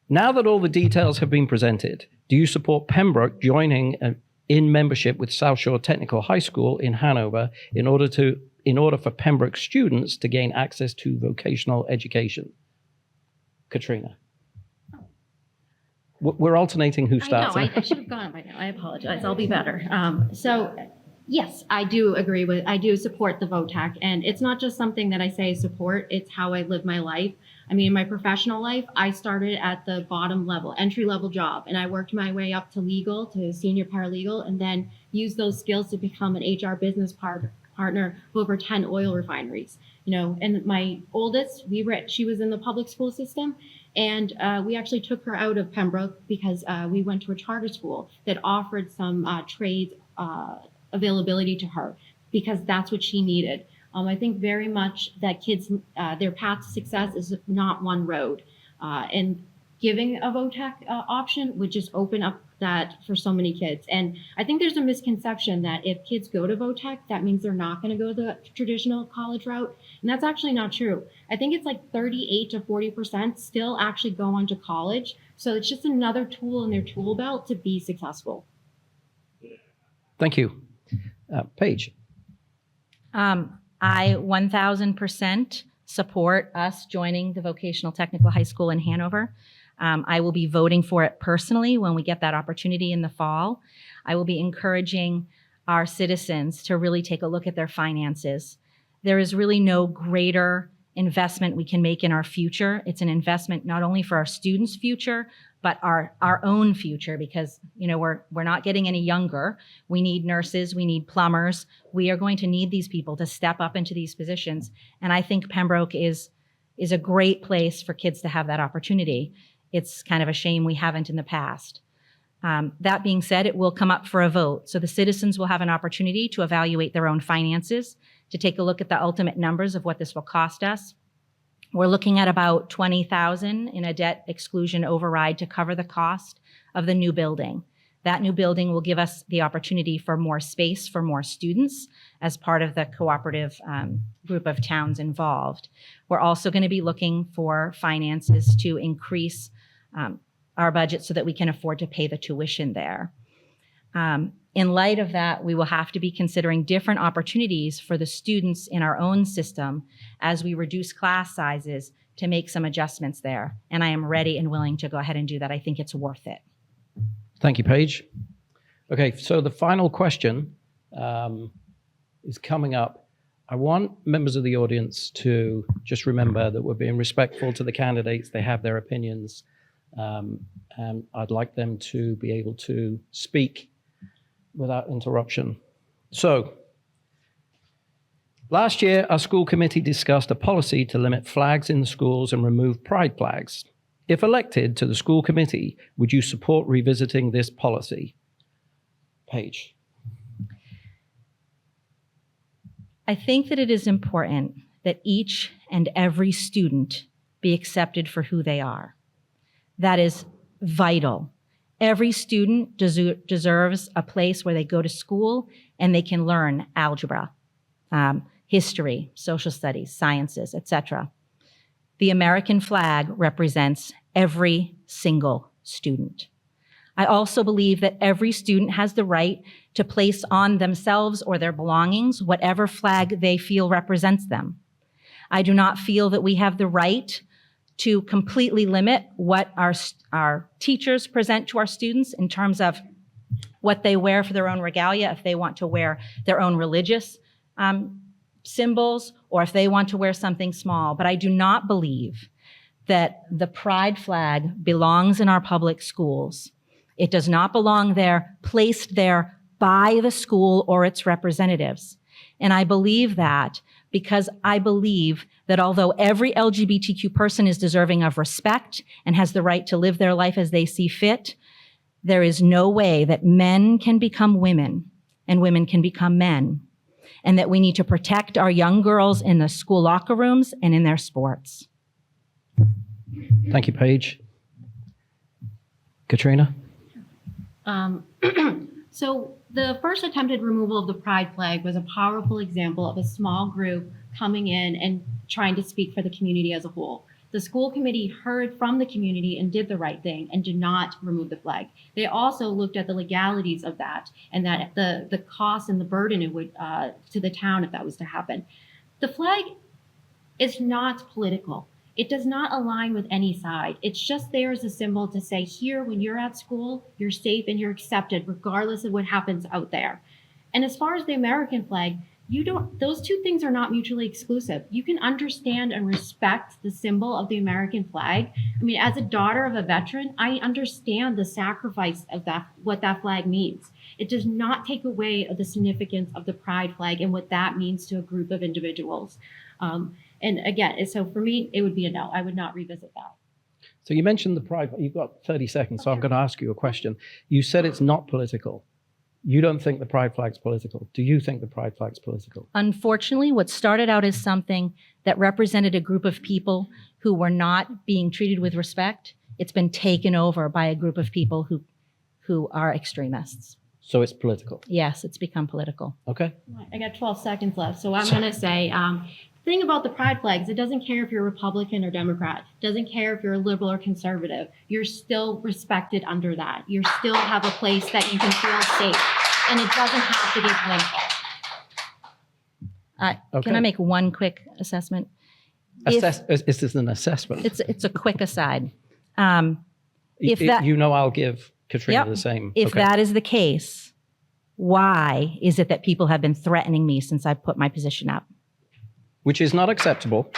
Now that all the details have been presented, do you support Pembroke joining in membership with South Shore Technical High School in Hanover in order for Pembroke students to gain access to vocational education? Katrina. We're alternating who starts. I should have gone by now. I apologize. I'll be better. Yes, I do support the VOTAC, and it's not just something that I say support, it's how I live my life. I mean, in my professional life, I started at the bottom level, entry level job, and I worked my way up to legal, to senior paralegal, and then used those skills to become an HR business partner of over 10 oil refineries. And my oldest, she was in the public school system, and we actually took her out of Pembroke because we went to a charter school that offered some trade availability to her because that's what she needed. I think very much that kids, their path to success is not one road. And giving a VOTAC option would just open up that for so many kids. And I think there's a misconception that if kids go to VOTAC, that means they're not going to go the traditional college route. And that's actually not true. I think it's like 38 to 40% still actually go on to college. So it's just another tool in their tool belt to be successful. Thank you. Paige. I 1000% support us joining the Vocational Technical High School in Hanover. I will be voting for it personally when we get that opportunity in the fall. I will be encouraging our citizens to really take a look at their finances. There is really no greater investment we can make in our future. It's an investment not only for our students' future, but our own future, because we're not getting any younger. We need nurses, we need plumbers. We are going to need these people to step up into these positions. And I think Pembroke is a great place for kids to have that opportunity. It's kind of a shame we haven't in the past. That being said, it will come up for a vote. So the citizens will have an opportunity to evaluate their own finances, to take a look at the ultimate numbers of what this will cost us. We're looking at about $20,000 in a debt exclusion override to cover the cost of the new building. That new building will give us the opportunity for more space for more students as part of the cooperative group of towns involved. We're also going to be looking for finances to increase our budget so that we can afford to pay the tuition there. In light of that, we will have to be considering different opportunities for the students in our own system as we reduce class sizes to make some adjustments there. And I am ready and willing to go ahead and do that. I think it's worth it. Thank you, Paige. Okay, so the final question is coming up. I want members of the audience to just remember that we're being respectful to the candidates. They have their opinions, and I'd like them to be able to speak without interruption. So, last year, our school committee discussed a policy to limit flags in the schools and remove pride flags. If elected to the school committee, would you support revisiting this policy? Paige. I think that it is important that each and every student be accepted for who they are. That is vital. Every student deserves a place where they go to school and they can learn algebra, history, social studies, sciences, etc. The American flag represents every single student. I also believe that every student has the right to place on themselves or their belongings whatever flag they feel represents them. I do not feel that we have the right to completely limit what our teachers present to our students in terms of what they wear for their own regalia, if they want to wear their own religious symbols, or if they want to wear something small. But I do not believe that the pride flag belongs in our public schools. It does not belong there, placed there by the school or its representatives. And I believe that because I believe that although every LGBTQ person is deserving of respect and has the right to live their life as they see fit, there is no way that men can become women and women can become men, and that we need to protect our young girls in the school locker rooms and in their sports. Thank you, Paige. Katrina? So the first attempted removal of the pride flag was a powerful example of a small group coming in and trying to speak for the community as a whole. The school committee heard from the community and did the right thing and did not remove the flag. They also looked at the legalities of that and that the cost and the burden it would to the town if that was to happen. The flag is not political. It does not align with any side. It's just there as a symbol to say here, when you're at school, you're safe and you're accepted regardless of what happens out there. And as far as the American flag, those two things are not mutually exclusive. You can understand and respect the symbol of the American flag. I mean, as a daughter of a veteran, I understand the sacrifice of what that flag means. It does not take away the significance of the pride flag and what that means to a group of individuals. And again, so for me, it would be a no. I would not revisit that. So you mentioned the pride. You've got 30 seconds, so I'm going to ask you a question. You said it's not political. You don't think the pride flag's political. Do you think the pride flag's political? Unfortunately, what started out as something that represented a group of people who were not being treated with respect, it's been taken over by a group of people who are extremists. So it's political. Yes, it's become political. Okay. I got 12 seconds left. So I'm going to say, thing about the pride flags, it doesn't care if you're Republican or Democrat. It doesn't care if you're a liberal or conservative. You're still respected under that. You still have a place that you can feel safe. And it doesn't have to be political. Okay. Can I make one quick assessment? Is this an assessment? It's a quick aside. I'll give Katrina the same. If that is the case, why is it that people have been threatening me since I put my position up? Which is not acceptable.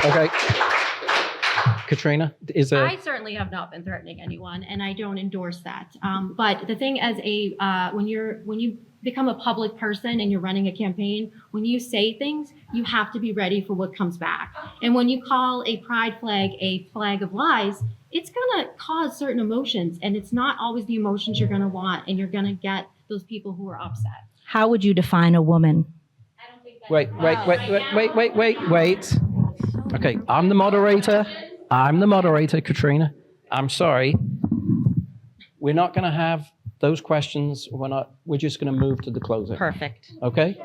Okay. Katrina, I certainly have not been threatening anyone, and I don't endorse that. But the thing as when you become a public person and you're running a campaign, when you say things, you have to be ready for what comes back. And when you call a pride flag a flag of lies, it's going to cause certain emotions, and it's not always the emotions you're going to want, and you're going to get those people who are upset. How would you define a woman? I don't think Wait. Okay, I'm the moderator, Katrina. I'm sorry. We're not going to have those questions. We're just going to move to the closing. Perfect. Okay?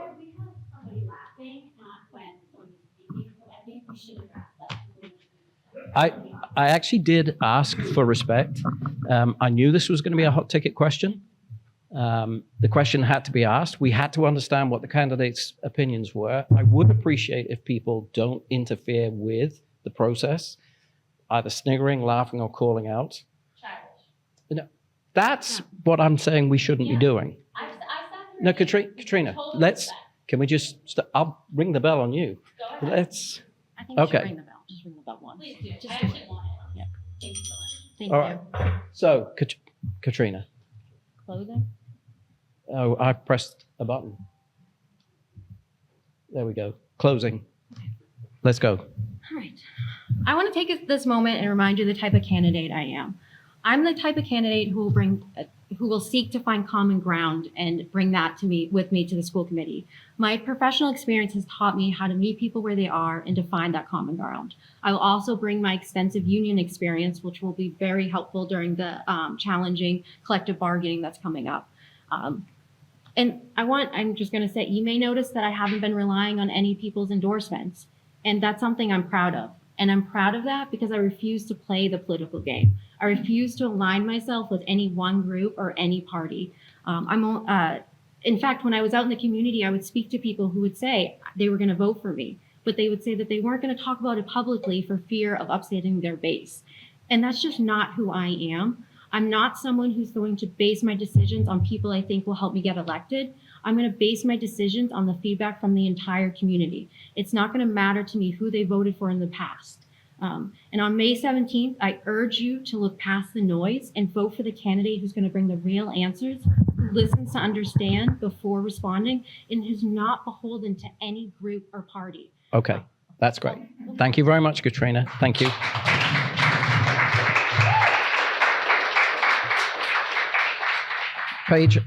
I actually did ask for respect. I knew this was going to be a hot ticket question. The question had to be asked. We had to understand what the candidates' opinions were. I would appreciate if people don't interfere with the process, either sniggering, laughing, or calling out. Childish. That's what I'm saying we shouldn't be doing. No, Katrina, can we just, I'll ring the bell on you. Go ahead. I think you should ring the bell. Just ring the bell once. Please do. Just I do actually it. want it. Yeah. Thank you so much. Thank All you. right. So, Katrina. Closing? Oh, I pressed a button. There we go. Closing. Let's go. All right. I want to take this moment and remind you the type of candidate I am. I'm the type of candidate who will seek to find common ground and bring that with me to the school committee. My professional experience has taught me how to meet people where they are and to find that common ground. I will also bring my extensive union experience, which will be very helpful during the challenging collective bargaining that's coming up. And I'm just going to say, you may notice that I haven't been relying on any people's endorsements, and that's something I'm proud of. And I'm proud of that because I refuse to play the political game. I refuse to align myself with any one group or any party. In fact, when I was out in the community, I would speak to people who would say they were going to vote for me, but they would say that they weren't going to talk about it publicly for fear of upsetting their base. And that's just not who I am. I'm not someone who's going to base my decisions on people I think will help me get elected. I'm going to base my decisions on the feedback from the entire community. It's not going to matter to me who they voted for in the past. And on May 17th, I urge you to look past the noise and vote for the candidate who's going to bring the real answers, who listens to understand before responding, and who's not beholden to any group or party. Okay, that's great. Thank you very much, Katrina. Thank you. Paige,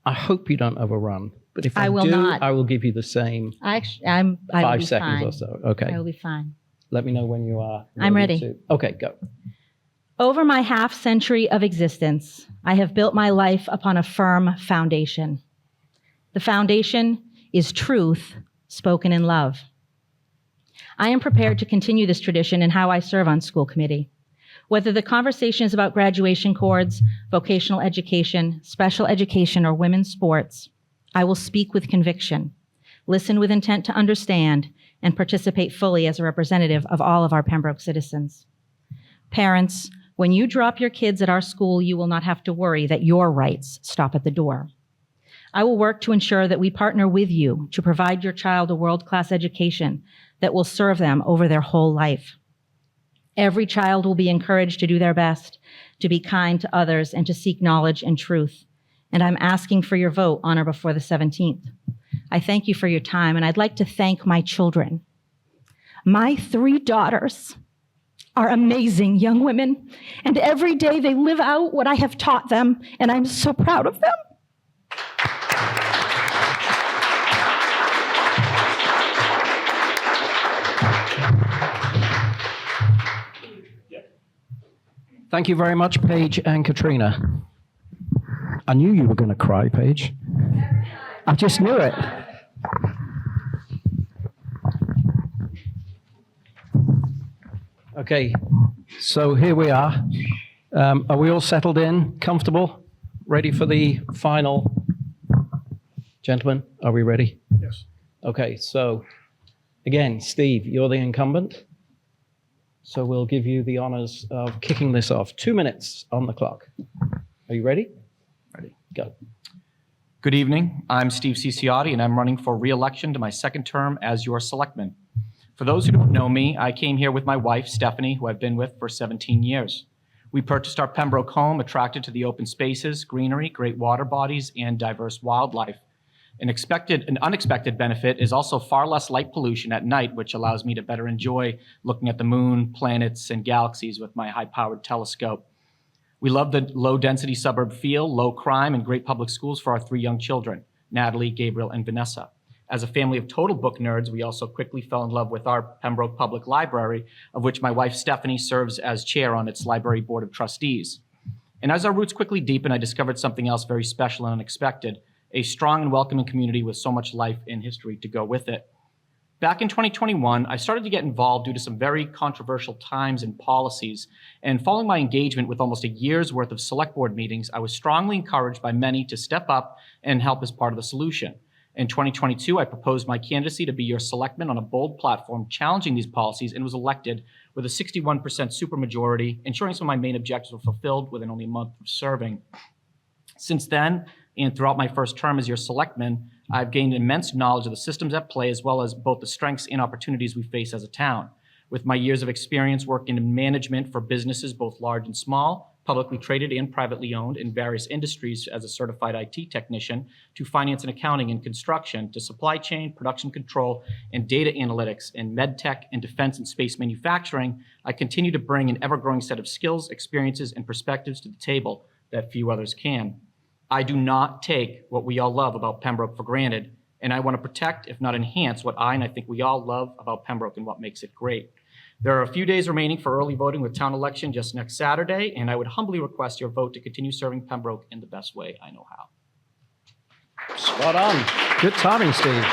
I hope you don't overrun, but if I will do, not. I will give you the same I will 5 be seconds fine. or so. Okay. I will be fine. Let me know when you are. I'm ready. Okay, go. Over my half century of existence, I have built my life upon a firm foundation. The foundation is truth spoken in love. I am prepared to continue this tradition in how I serve on school committee. Whether the conversation is about graduation cords, vocational education, special education, or women's sports, I will speak with conviction, listen with intent to understand, and participate fully as a representative of all of our Pembroke citizens. Parents, when you drop your kids at our school, you will not have to worry that your rights stop at the door. I will work to ensure that we partner with you to provide your child a world-class education that will serve them over their whole life. Every child will be encouraged to do their best, to be kind to others, and to seek knowledge and truth. And I'm asking for your vote on or before the 17th. I thank you for your time, and I'd like to thank my children. My 3 daughters are amazing young women, and every day they live out what I have taught them, and I'm so proud of them. Thank you very much, Paige and Katrina. I knew you were going to cry, Paige. I just knew it. Okay, so here we are. Are we all settled in, comfortable, ready for the final? Gentlemen, are we ready? Yes. Okay, so again, Steve, you're the incumbent. So we'll give you the honors of kicking this off. 2 minutes on the clock. Are you ready? Ready, go. Good evening. I'm Steve Ciciotti, and I'm running for re-election to my second term as your selectman. For those who don't know me, I came here with my wife, Stephanie, who I've been with for 17 years. We purchased our Pembroke home, attracted to the open spaces, greenery, great water bodies, and diverse wildlife. An unexpected benefit is also far less light pollution at night, which allows me to better enjoy looking at the moon, planets, and galaxies with my high-powered telescope. We love the low-density suburb feel, low crime, and great public schools for our 3 young children, Natalie, Gabriel, and Vanessa. As a family of total book nerds, we also quickly fell in love with our Pembroke Public Library, of which my wife Stephanie serves as chair on its library board of trustees. And as our roots quickly deepened, I discovered something else very special and unexpected, a strong and welcoming community with so much life and history to go with it. Back in 2021, I started to get involved due to some very controversial times and policies, and following my engagement with almost a year's worth of select board meetings, I was strongly encouraged by many to step up and help as part of the solution. In 2022, I proposed my candidacy to be your selectman on a bold platform challenging these policies and was elected with a 61% supermajority, ensuring some of my main objectives were fulfilled within only a month of serving. Since then, and throughout my first term as your selectman, I've gained immense knowledge of the systems at play, as well as both the strengths and opportunities we face as a town. With my years of experience working in management for businesses, both large and small, publicly traded and privately owned in various industries as a certified IT technician, to finance and accounting and construction, to supply chain, production control, and data analytics in med tech and defense and space manufacturing, I continue to bring an ever-growing set of skills, experiences, and perspectives to the table that few others can. I do not take what we all love about Pembroke for granted, and I want to protect, if not enhance, what I think we all love about Pembroke and what makes it great. There are a few days remaining for early voting with town election just next Saturday, and I would humbly request your vote to continue serving Pembroke in the best way I know how. Spot on. Good timing, Steve.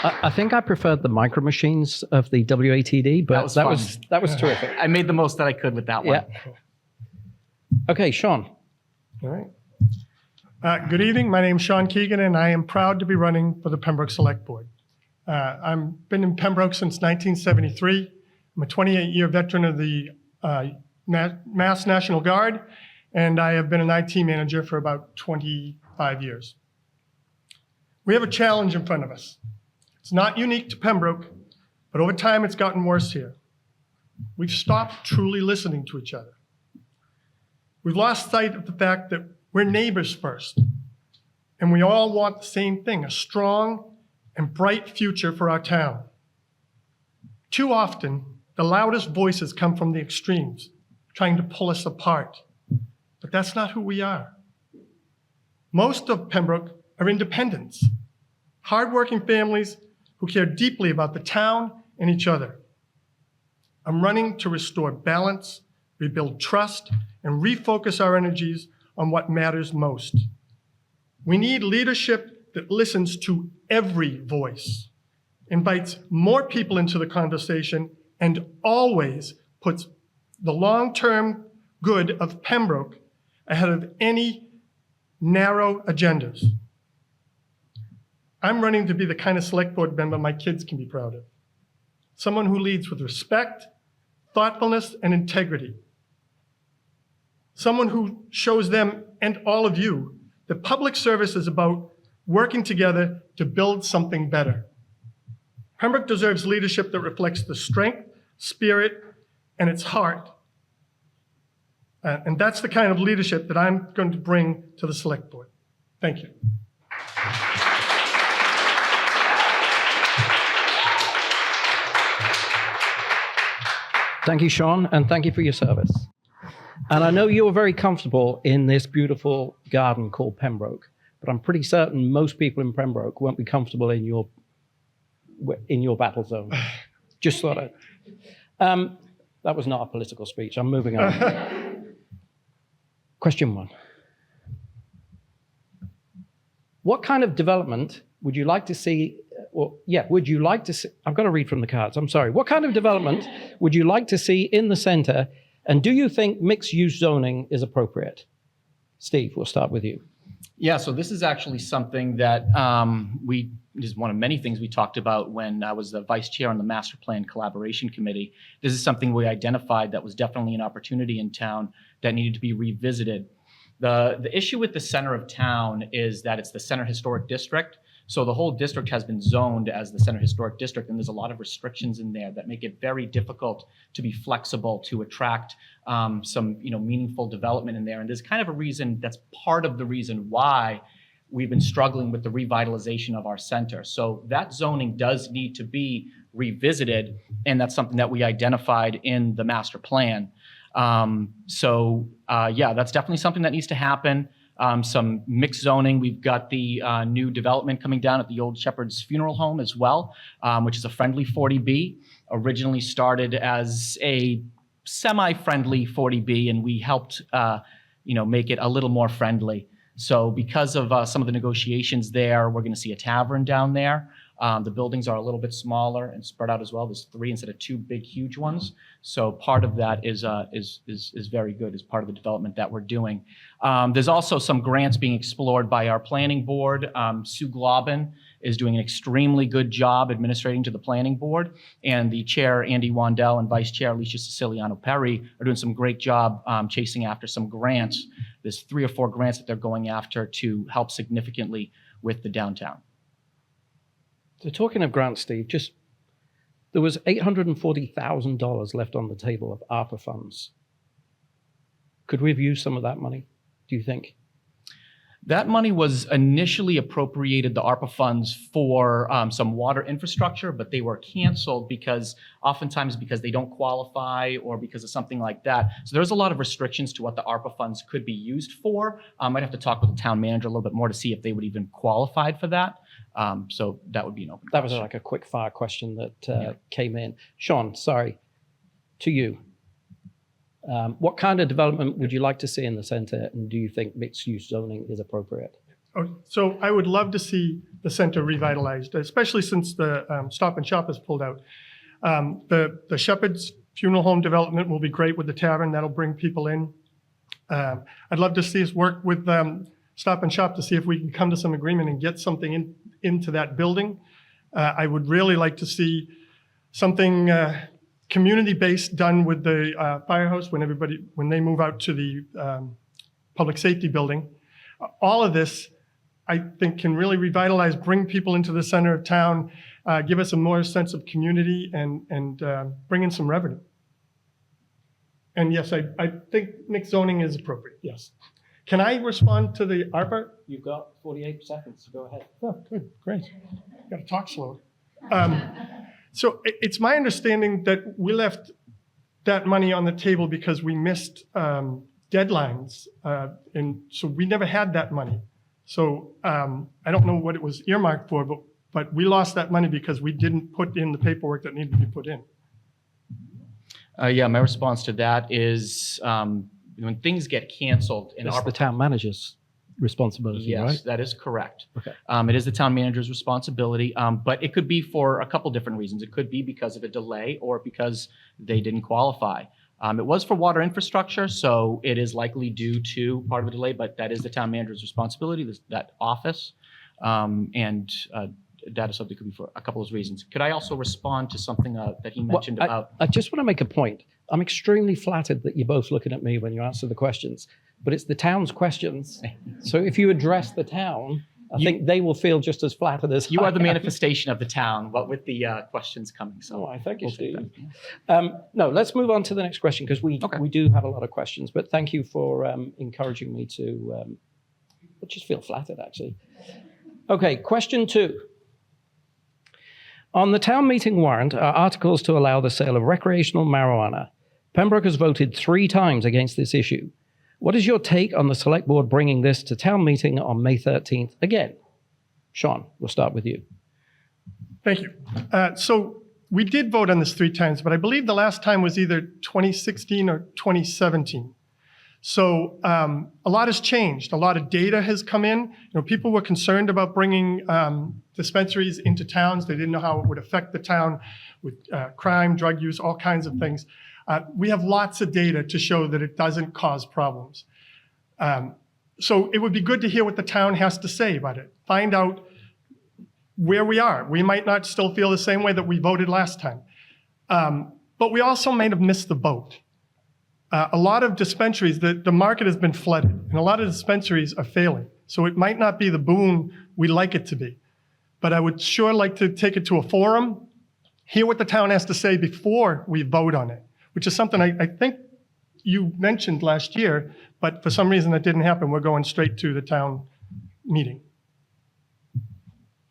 I think I preferred the micro machines of the WATD, but that was terrific. I made the most that I could with that one. Yeah. Okay, Sean. All right. Good evening. My name is Sean Keegan, and I am proud to be running for the Pembroke Select Board. I've been in Pembroke since 1973. I'm a 28-year veteran of the Mass National Guard, and I have been an IT manager for about 25 years. We have a challenge in front of us. It's not unique to Pembroke, but over time it's gotten worse here. We've stopped truly listening to each other. We've lost sight of the fact that we're neighbors first, and we all want the same thing, a strong and bright future for our town. Too often, the loudest voices come from the extremes, trying to pull us apart. But that's not who we are. Most of Pembroke are independents, hardworking families who care deeply about the town and each other. I'm running to restore balance, rebuild trust, and refocus our energies on what matters most. We need leadership that listens to every voice, invites more people into the conversation, and always puts the long-term good of Pembroke ahead of any narrow agendas. I'm running to be the kind of select board member my kids can be proud of. Someone who leads with respect, thoughtfulness, and integrity. Someone who shows them and all of you that public service is about working together to build something better. Pembroke deserves leadership that reflects the strength, spirit, and its heart. And that's the kind of leadership that I'm going to bring to the select board. Thank you. Thank you, Sean, and thank you for your service. And I know you're very comfortable in this beautiful garden called Pembroke, but I'm pretty certain most people in Pembroke won't be comfortable in your battle zone. Just thought that was not a political speech. I'm moving on. Question 1. What kind of development would you like to see? Would you like to see? I've got to read from the cards. I'm sorry. What kind of development would you like to see in the center? And do you think mixed-use zoning is appropriate? Steve, we'll start with you. Yeah, so this is actually something that this is one of many things we talked about when I was the vice chair on the Master Plan Collaboration Committee. This is something we identified that was definitely an opportunity in town that needed to be revisited. The issue with the center of town is that it's the Center Historic District. So the whole district has been zoned as the Center Historic District, and there's a lot of restrictions in there that make it very difficult to be flexible to attract some meaningful development in there. And there's kind of a reason, that's part of the reason why we've been struggling with the revitalization of our center. So that zoning does need to be revisited, and that's something that we identified in the master plan. That's definitely something that needs to happen. Some mixed zoning. We've got the new development coming down at the old Shepherd's Funeral Home as well, which is a friendly 40B. Originally started as a semi-friendly 40B, and we helped make it a little more friendly. So because of some of the negotiations there, we're going to see a tavern down there. The buildings are a little bit smaller and spread out as well. There's 3 instead of 2 big, huge ones. So part of that is very good as part of the development that we're doing. There's also some grants being explored by our planning board. Sue Globin is doing an extremely good job administrating to the planning board, and the chair, Andy Wandell, and vice chair, Alicia Siciliano Perry, are doing some great job chasing after some grants. There's 3 or 4 grants that they're going after to help significantly with the downtown. So talking of grants, Steve, there was $840,000 left on the table of ARPA funds. Could we have used some of that money, do you think? That money was initially appropriated, the ARPA funds, for some water infrastructure, but they were canceled because they don't qualify or because of something like that. So there's a lot of restrictions to what the ARPA funds could be used for. I'd have to talk with the town manager a little bit more to see if they would even qualify for that. So that would be an open That was question. like a quick fire question that came in. Sean, sorry, to you. What kind of development would you like to see in the center, and do you think mixed-use zoning is appropriate? So I would love to see the center revitalized, especially since the Stop and Shop has pulled out. The Shepherd's Funeral Home development will be great with the tavern. That'll bring people in. I'd love to see us work with Stop and Shop to see if we can come to some agreement and get something into that building. I would really like to see something community-based done with the firehouse when they move out to the public safety building. All of this, I think, can really revitalize, bring people into the center of town, give us a more sense of community, and bring in some revenue. And yes, I think mixed zoning is appropriate, yes. Can I respond to the ARPA? You've got 48 seconds, so go ahead. Oh, good, great. Got to talk slower. So it's my understanding that we left that money on the table because we missed deadlines, and so we never had that money. So I don't know what it was earmarked for, but we lost that money because we didn't put in the paperwork that needed to be put in. My response to that is when things get canceled in It's ARPA, the town managers. responsibility, Yes, right? that is correct. Okay. It is the town manager's responsibility, but it could be for a couple different reasons. It could be because of a delay or because they didn't qualify. It was for water infrastructure, so it is likely due to part of a delay, but that is the town manager's responsibility, that office. That is something could be for a couple of reasons. Could I also respond to something that he mentioned about? I just want to make a point. I'm extremely flattered that you're both looking at me when you answer the questions, but it's the town's questions. So if you address the town, I think they will feel just as flattered as You I are the am. manifestation of the town, but with the questions coming. So Oh, I thank you, we'll take Steve. that. No, let's move on to the next question because we Okay. do have a lot of questions. But thank you for encouraging me to just feel flattered, actually. Okay, question 2. On the town meeting warrant are articles to allow the sale of recreational marijuana. Pembroke has voted 3 times against this issue. What is your take on the select board bringing this to town meeting on May 13th again? Sean, we'll start with you. Thank you. So we did vote on this 3 times, but I believe the last time was either 2016 or 2017. So a lot has changed. A lot of data has come in. People were concerned about bringing dispensaries into towns. They didn't know how it would affect the town with crime, drug use, all kinds of things. We have lots of data to show that it doesn't cause problems. So it would be good to hear what the town has to say about it. Find out where we are. We might not still feel the same way that we voted last time. But we also might have missed the boat. A lot of dispensaries, the market has been flooded, and a lot of dispensaries are failing. So it might not be the boom we like it to be. But I would sure like to take it to a forum, hear what the town has to say before we vote on it, which is something I think you mentioned last year, but for some reason that didn't happen. We're going straight to the town meeting.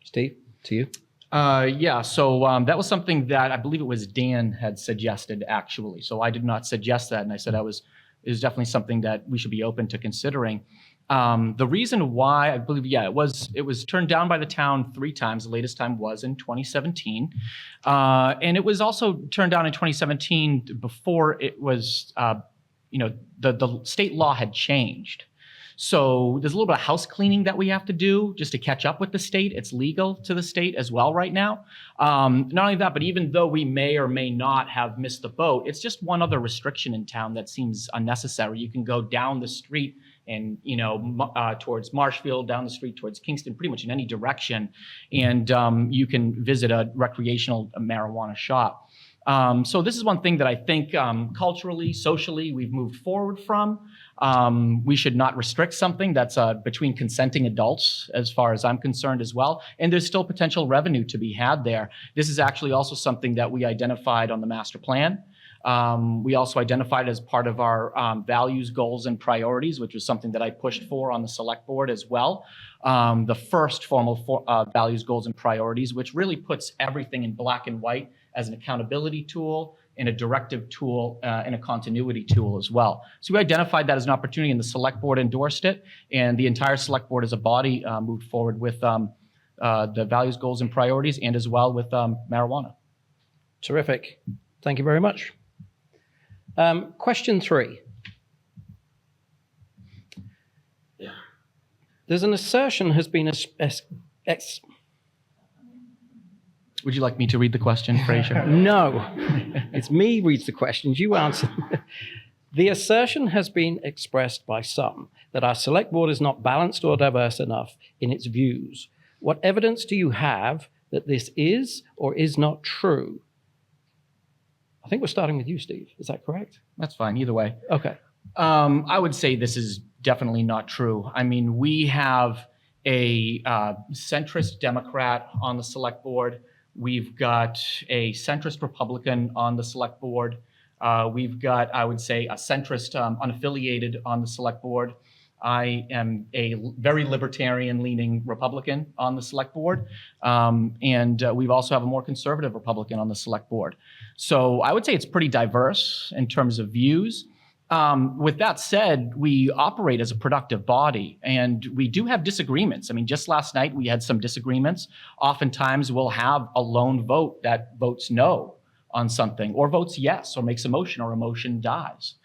Steve, to you. Yeah, so that was something that I believe it was Dan had suggested, actually. So I did not suggest that, and I said it was definitely something that we should be open to considering. The reason why, I believe, it was turned down by the town 3 times. The latest time was in 2017. And it was also turned down in 2017 before it was, the state law had changed. So there's a little bit of house cleaning that we have to do just to catch up with the state. It's legal to the state as well right now. Not only that, but even though we may or may not have missed the boat, it's just one other restriction in town that seems unnecessary. You can go down the street and, towards Marshfield, down the street towards Kingston, pretty much in any direction. And you can visit a recreational marijuana shop. So this is one thing that I think culturally, socially, we've moved forward from. We should not restrict something that's between consenting adults, as far as I'm concerned as well. And there's still potential revenue to be had there. This is actually also something that we identified on the master plan. We also identified as part of our values, goals, and priorities, which was something that I pushed for on the select board as well. The first formal values, goals, and priorities, which really puts everything in black and white as an accountability tool, and a directive tool, and a continuity tool as well. So we identified that as an opportunity, and the select board endorsed it, and the entire select board as a body moved forward with the values, goals, and priorities, and as well with marijuana. Terrific. Thank you very much. Question 3. There's an assertion has been Would you like me to read the question, Fraser? No, it's me reads the questions, you answer. The assertion has been expressed by some that our select board is not balanced or diverse enough in its views. What evidence do you have that this is or is not true? I think we're starting with you, Steve. Is that correct? That's fine, either way. Okay. I would say this is definitely not true. I mean, we have a centrist Democrat on the select board. We've got a centrist Republican on the select board. We've got, I would say, a centrist unaffiliated on the select board. I am a very libertarian-leaning Republican on the select board. And we've also have a more conservative Republican on the select board. So I would say it's pretty diverse in terms of views. With that said, we operate as a productive body, and we do have disagreements. I mean, just last night we had some disagreements. Oftentimes we'll have a lone vote that votes no on something, or votes yes, or makes a motion, or a motion dies.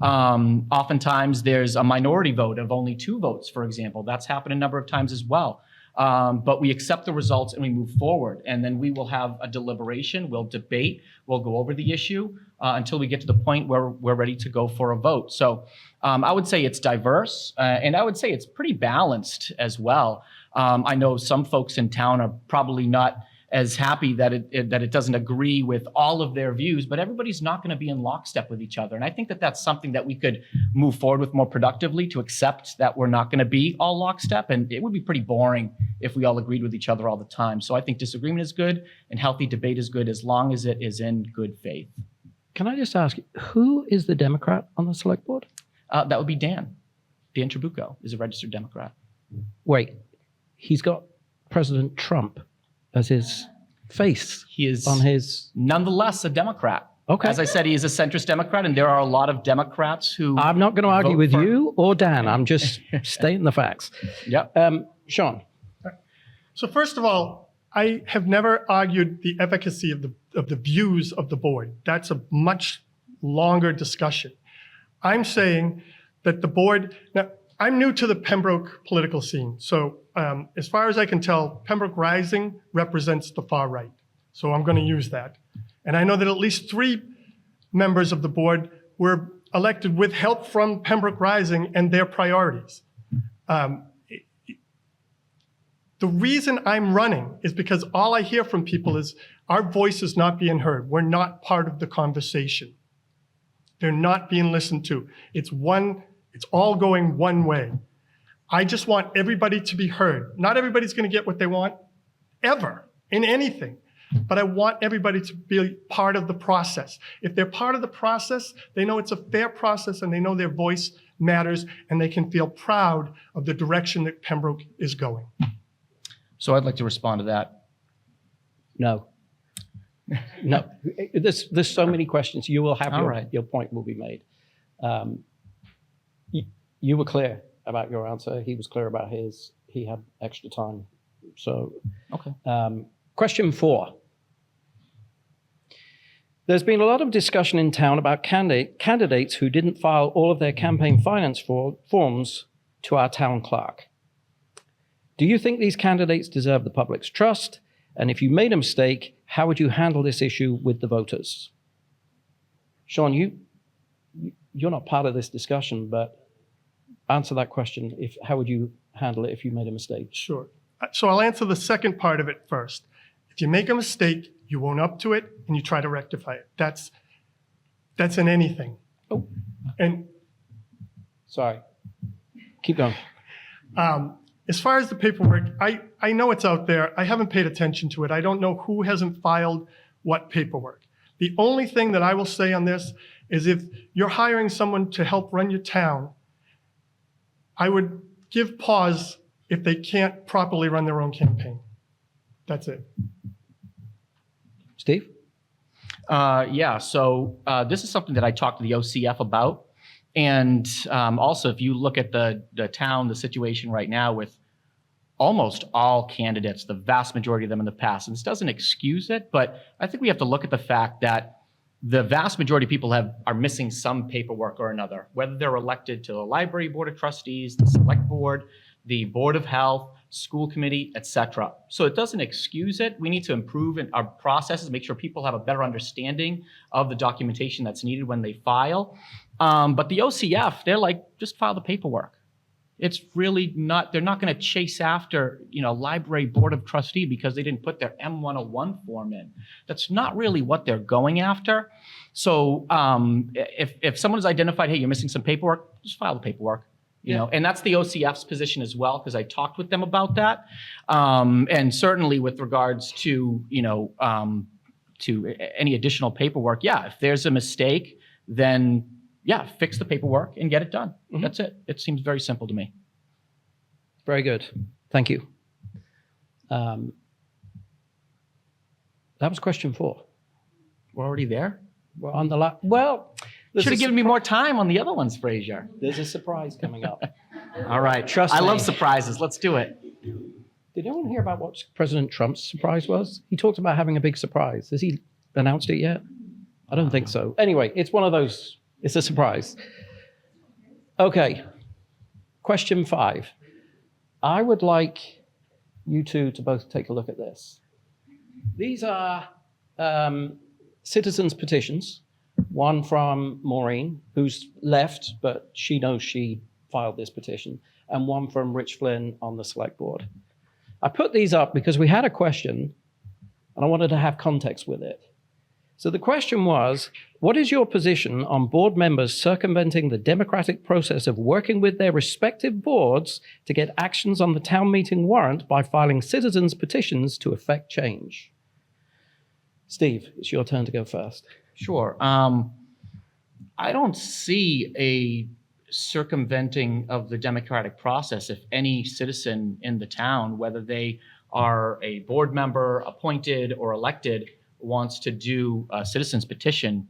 Oftentimes there's a minority vote of only 2 votes, for example. That's happened a number of times as well. But we accept the results and we move forward. And then we will have a deliberation, we'll debate, we'll go over the issue until we get to the point where we're ready to go for a vote. So I would say it's diverse, and I would say it's pretty balanced as well. I know some folks in town are probably not as happy that it doesn't agree with all of their views, but everybody's not going to be in lockstep with each other. And I think that that's something that we could move forward with more productively, to accept that we're not going to be all lockstep. And it would be pretty boring if we all agreed with each other all the time. So I think disagreement is good and healthy debate is good, as long as it is in good faith. Can I just ask, who is the Democrat on the select board? That would be Dan. Dan Trabucco is a registered Democrat. Wait, he's got President Trump as his face. He is on his... nonetheless a Democrat. Okay. As I said, he is a centrist Democrat, and there are a lot of Democrats who... I'm not going to argue vote with for- you or Dan. I'm just stating the facts. Yep. Sean. So first of all, I have never argued the efficacy of the views of the board. That's a much longer discussion. I'm saying that the board, now I'm new to the Pembroke political scene. So as far as I can tell, Pembroke Rising represents the far right. So I'm going to use that. And I know that at least 3 members of the board were elected with help from Pembroke Rising and their priorities. The reason I'm running is because all I hear from people is our voice is not being heard. We're not part of the conversation. They're not being listened to. It's all going one way. I just want everybody to be heard. Not everybody's going to get what they want ever in anything, but I want everybody to be part of the process. If they're part of the process, they know it's a fair process and they know their voice matters and they can feel proud of the direction that Pembroke is going. So I'd like to respond to that. No. No. There's so many questions. You will have All right. your point will be made. You were clear about your answer. He was clear about his. He had extra time. So, Okay. Question 4. There's been a lot of discussion in town about candidates who didn't file all of their campaign finance forms to our town clerk. Do you think these candidates deserve the public's trust? And if you made a mistake, how would you handle this issue with the voters? Sean, you're not part of this discussion, but answer that question. How would you handle it if you made a mistake? Sure. So I'll answer the second part of it first. If you make a mistake, you own up to it and you try to rectify it. That's in anything. Oh, And sorry. Keep going. as far as the paperwork, I know it's out there. I haven't paid attention to it. I don't know who hasn't filed what paperwork. The only thing that I will say on this is if you're hiring someone to help run your town, I would give pause if they can't properly run their own campaign. That's it. Steve? Yeah, so this is something that I talked to the OCF about. And also, if you look at the town, the situation right now with almost all candidates, the vast majority of them in the past, and this doesn't excuse it, but I think we have to look at the fact that the vast majority of people are missing some paperwork or another, whether they're elected to the library board of trustees, the select board, the board of health, school committee, etc. So it doesn't excuse it. We need to improve our processes, make sure people have a better understanding of the documentation that's needed when they file. But the OCF, they're like, just file the paperwork. It's really not, they're not going to chase after, library board of trustee because they didn't put their M101 form in. That's not really what they're going after. So if someone has identified, hey, you're missing some paperwork, just file the paperwork. And that's the OCF's position as well, because I talked with them about that. And certainly with regards to, to any additional paperwork, yeah, if there's a mistake, then yeah, fix the paperwork and get it done. Mm-hmm. That's it. It seems very simple to me. Very good. Thank you. That was question 4. We're already there? We're on the well, should have given me more time on the other ones, Frazier. There's a surprise coming up. All right. Trust me. I love surprises. Let's do it. Did anyone hear about what President Trump's surprise was? He talked about having a big surprise. Has he announced it yet? I don't think so. Anyway, it's one of those, it's a surprise. Okay, question 5. I would like you two to both take a look at this. These are citizens' petitions, one from Maureen, who's left, but she knows she filed this petition, and one from Rich Flynn on the select board. I put these up because we had a question, and I wanted to have context with it. So the question was, what is your position on board members circumventing the democratic process of working with their respective boards to get actions on the town meeting warrant by filing citizens' petitions to effect change? Steve, it's your turn to go first. Sure. I don't see a circumventing of the democratic process if any citizen in the town, whether they are a board member, appointed, or elected, wants to do a citizen's petition.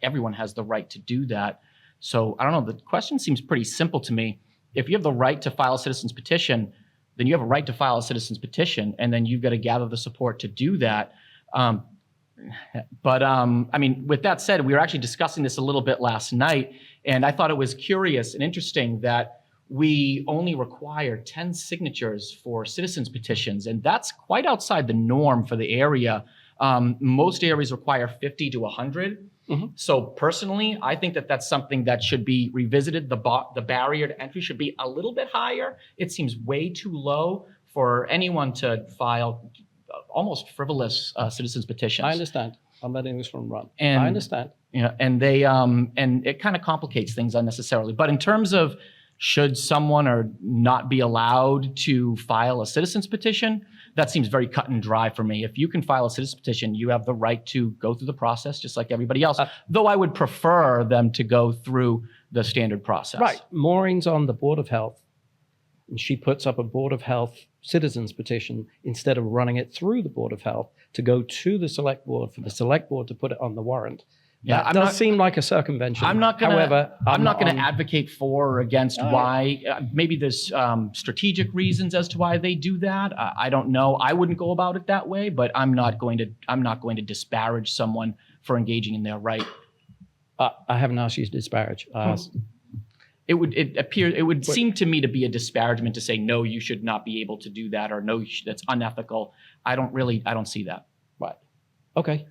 Everyone has the right to do that. So I don't know, the question seems pretty simple to me. If you have the right to file a citizen's petition, then you have a right to file a citizen's petition, and then you've got to gather the support to do that. I mean, with that said, we were actually discussing this a little bit last night, and I thought it was curious and interesting that we only require 10 signatures for citizens petitions, and that's quite outside the norm for the area. Most areas require 50 to 100. Mm-hmm. So personally, I think that that's something that should be revisited. The barrier to entry should be a little bit higher. It seems way too low for anyone to file almost frivolous citizens petitions. I understand. I'm letting this one run. And, I understand. And they and it kind of complicates things unnecessarily. But in terms of should someone or not be allowed to file a citizens petition, that seems very cut and dry for me. If you can file a citizens petition, you have the right to go through the process just like everybody else, though I would prefer them to go through the standard process. Right. Maureen's on the Board of Health, and she puts up a Board of Health citizens petition instead of running it through the Board of Health to go to the select board for the select board to put it on the warrant. Yeah, that does seem like a circumvention. I'm not going to advocate for or against why. Maybe there's strategic reasons as to why they do that. I don't know. I wouldn't go about it that way, but I'm not going to disparage someone for engaging in their right. I haven't asked you to disparage. It would seem to me to be a disparagement to say no, you should not be able to do that, or no, that's unethical. I don't see that. Right. Okay.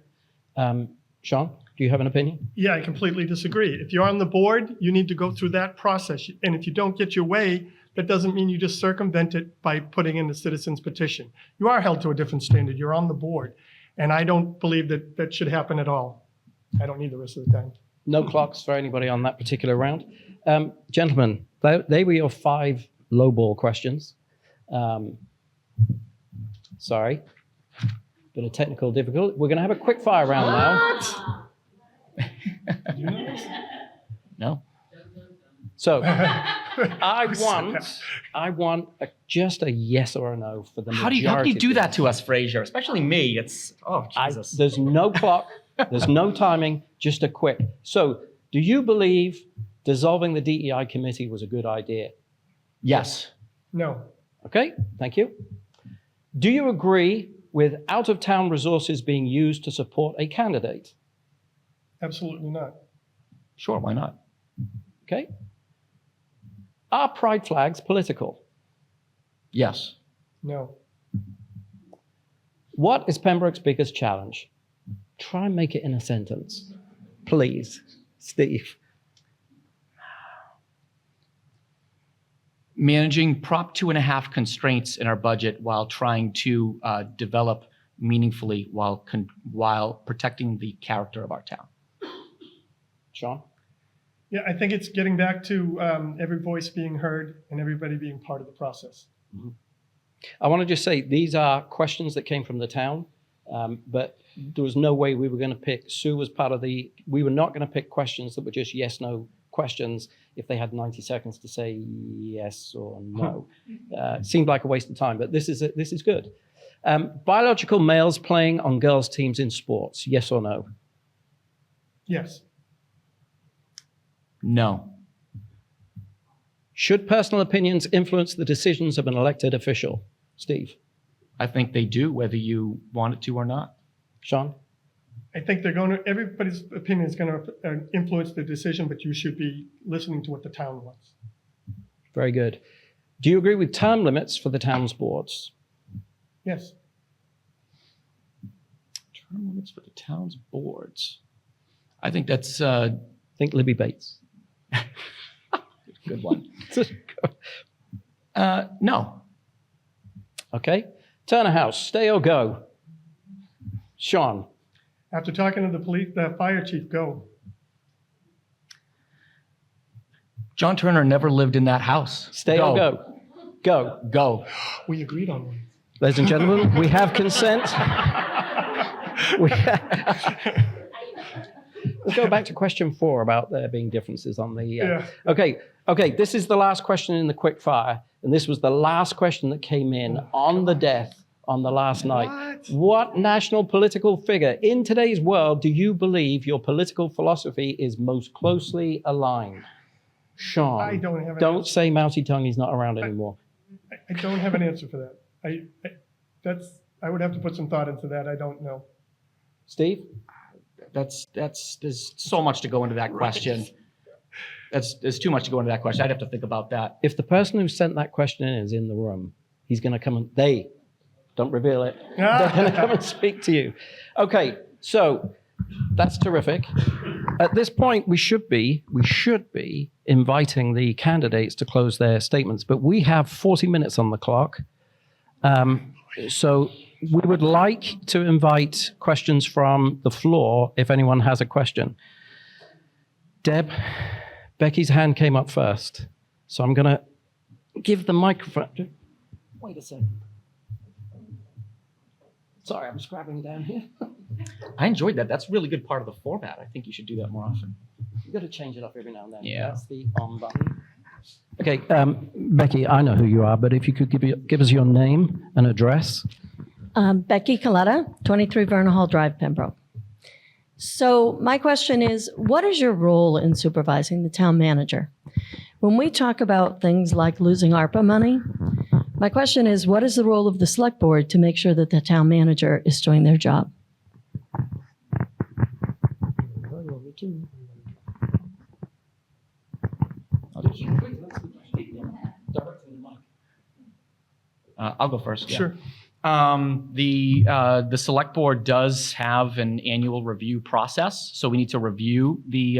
Sean, do you have an opinion? Yeah, I completely disagree. If you're on the board, you need to go through that process. And if you don't get your way, that doesn't mean you just circumvent it by putting in the citizen's petition. You are held to a different standard. You're on the board. And I don't believe that that should happen at all. I don't need the rest of the time. No clocks for anybody on that particular round. Gentlemen, they were your 5 lowball questions. Sorry. Bit of technical difficulty. We're going to have a quick fire round now. No. So I want just a yes or a no for the majority. How do you do that to us, Fraser? Especially me. It's Jesus. There's no clock. There's no timing. Just a quick. So, do you believe dissolving the DEI committee was a good idea? Yes. No. Okay. Thank you. Do you agree with out-of-town resources being used to support a candidate? Absolutely not. Sure, why not? Okay. Are pride flags political? Yes. No. What is Pembroke's biggest challenge? Try and make it in a sentence. Please, Steve. Managing Prop 2.5 constraints in our budget while trying to develop meaningfully while protecting the character of our town. Sean? Yeah, I think it's getting back to every voice being heard and everybody being part of the process. Mm-hmm. I want to just say these are questions that came from the town, but there was no way we were going to pick, Sue was part of we were not going to pick questions that were just yes, no questions if they had 90 seconds to say yes or no. Seemed like a waste of time, but this is good. Biological males playing on girls' teams in sports, yes or no? Yes. No. Should personal opinions influence the decisions of an elected official? Steve? I think they do, whether you want it to or not. Sean? I think everybody's opinion is going to influence the decision, but you should be listening to what the town wants. Very good. Do you agree with term limits for the town's boards? Yes. Term limits for the town's boards. I think that's Think Libby Bates. good one. No. Okay. Turner House, stay or go? Sean. After talking to the fire chief, go. John Turner never lived in that house. Stay or go? Go. Go. We agreed on one. Ladies and gentlemen, we have consent. We'll go back to question 4 about there being differences on the... Yeah. Okay, this is the last question in the quick fire, and this was the last question that came in on the death on the last night. What national political figure in today's world do you believe your political philosophy is most closely aligned? Sean. I don't have an Don't answer. say Mousy Tongue, he's not around anymore. I don't have an answer for that. I would have to put some thought into that. I don't know. Steve? There's so much to go into that question. There's too much to go into that question. I'd have to think about that. If the person who sent that question in is in the room, he's going to come and don't reveal it. They're going to come and speak to you. Okay, so that's terrific. At this point, we should be inviting the candidates to close their statements, but we have 40 minutes on the clock. So we would like to invite questions from the floor if anyone has a question. Deb, Becky's hand came up first, so I'm going to give the microphone. Wait a second. Sorry, I'm scrabbling down here. I enjoyed that. That's a really good part of the format. I think you should do that more often. You've got to change it up every now and then. Yeah. That's the on button. Okay, Becky, I know who you are, but if you could give us your name and address. Becky Coletta, 23 Vernon Hall Drive, Pembroke. So my question is, what is your role in supervising the town manager? When we talk about things like losing ARPA money, my question is, what is the role of the select board to make sure that the town manager is doing their job? I'll go first. Yeah. Sure. The select board does have an annual review process, so we need to review the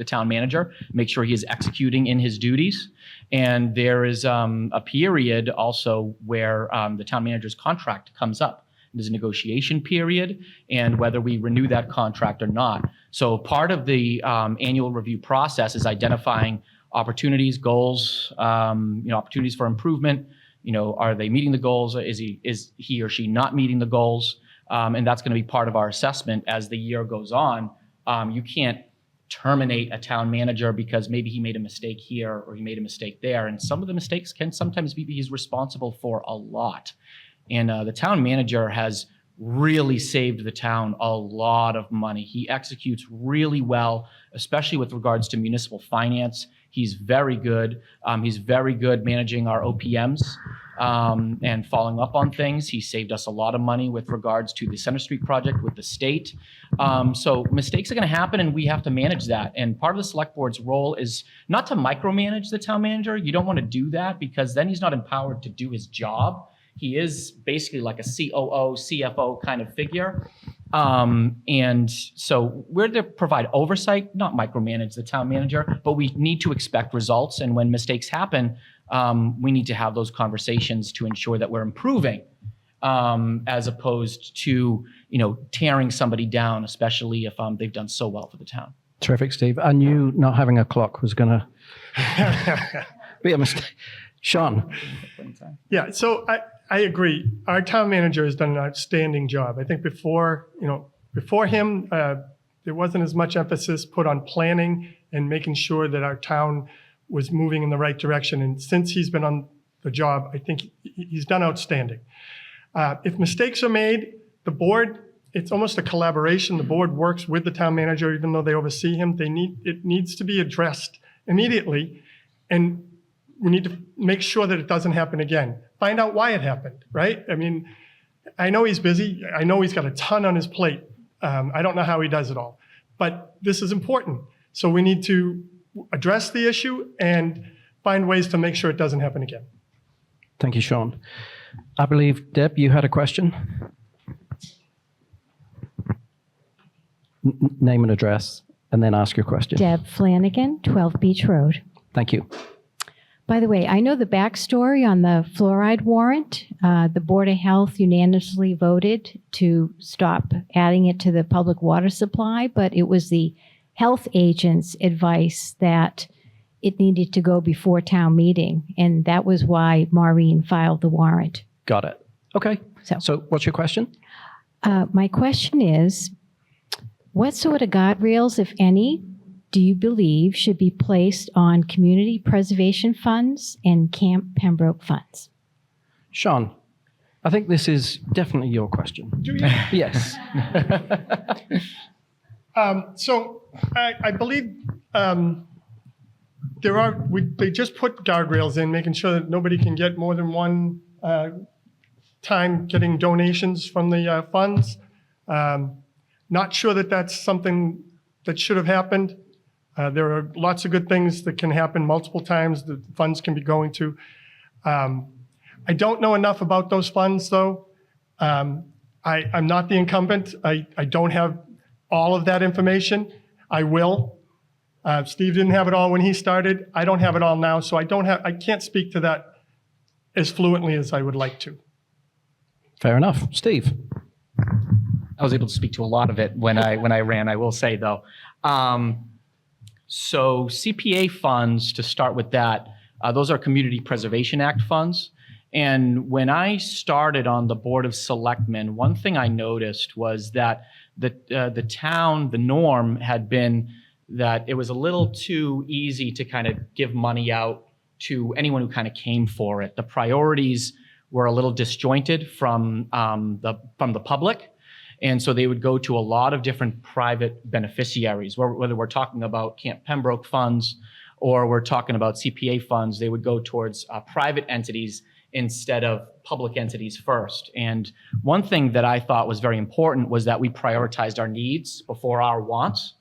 town manager, make sure he is executing in his duties, and there is a period also where the town manager's contract comes up. There's a negotiation period, and whether we renew that contract or not. So part of the annual review process is identifying opportunities, goals, opportunities for improvement. Are they meeting the goals? Is he or she not meeting the goals? And that's going to be part of our assessment as the year goes on. You can't terminate a town manager because maybe he made a mistake here or he made a mistake there. And some of the mistakes can sometimes be he's responsible for a lot. And the town manager has really saved the town a lot of money. He executes really well, especially with regards to municipal finance. He's very good. He's very good managing our OPMs and following up on things. He saved us a lot of money with regards to the Center Street project with the state. So mistakes are going to happen, and we have to manage that. And part of the select board's role is not to micromanage the town manager. You don't want to do that because then he's not empowered to do his job. He is basically like a COO, CFO kind of figure. And so we're to provide oversight, not micromanage the town manager, but we need to expect results. And when mistakes happen, we need to have those conversations to ensure that we're improving, as opposed to, tearing somebody down, especially if they've done so well for the town. Terrific, Steve. I knew not having a clock was going to be a mistake. Sean. Yeah, so I agree. Our town manager has done an outstanding job. I think before him, there wasn't as much emphasis put on planning and making sure that our town was moving in the right direction. And since he's been on the job, I think he's done outstanding. If mistakes are made, the board, it's almost a collaboration. The board works with the town manager, even though they oversee him. It needs to be addressed immediately. And we need to make sure that it doesn't happen again. Find out why it happened, right? I mean, I know he's busy. I know he's got a ton on his plate, I don't know how he does it all, but this is important. So we need to address the issue and find ways to make sure it doesn't happen again. Thank you, Sean. I believe, Deb, you had a question? Name and address, and then ask your question. Deb Flanagan, 12 Beach Road. Thank you. By the way, I know the backstory on the fluoride warrant. The Board of Health unanimously voted to stop adding it to the public water supply, but it was the health agent's advice that it needed to go before town meeting, and that was why Maureen filed the warrant. Got it. Okay. So what's your question? My question is, what sort of guardrails, if any, do you believe should be placed on community preservation funds and Camp Pembroke funds? Sean, I think this is definitely your question. Do you? Yes. So I believe they just put guardrails in, making sure that nobody can get more than one time getting donations from the funds. Not sure that that's something that should have happened. There are lots of good things that can happen multiple times that funds can be going to. I don't know enough about those funds, though. I'm not the incumbent. I don't have all of that information. I will. Steve didn't have it all when he started. I don't have it all now, so I can't speak to that as fluently as I would like to. Fair enough. Steve? I was able to speak to a lot of it when I ran, I will say, though. So CPA funds, to start with that, those are Community Preservation Act funds. And when I started on the Board of Selectmen, one thing I noticed was that the town, the norm had been that it was a little too easy to kind of give money out to anyone who kind of came for it. The priorities were a little disjointed from the public. And so they would go to a lot of different private beneficiaries, whether we're talking about Camp Pembroke funds or we're talking about CPA funds, they would go towards private entities instead of public entities first. And one thing that I thought was very important was that we prioritized our needs before our wants.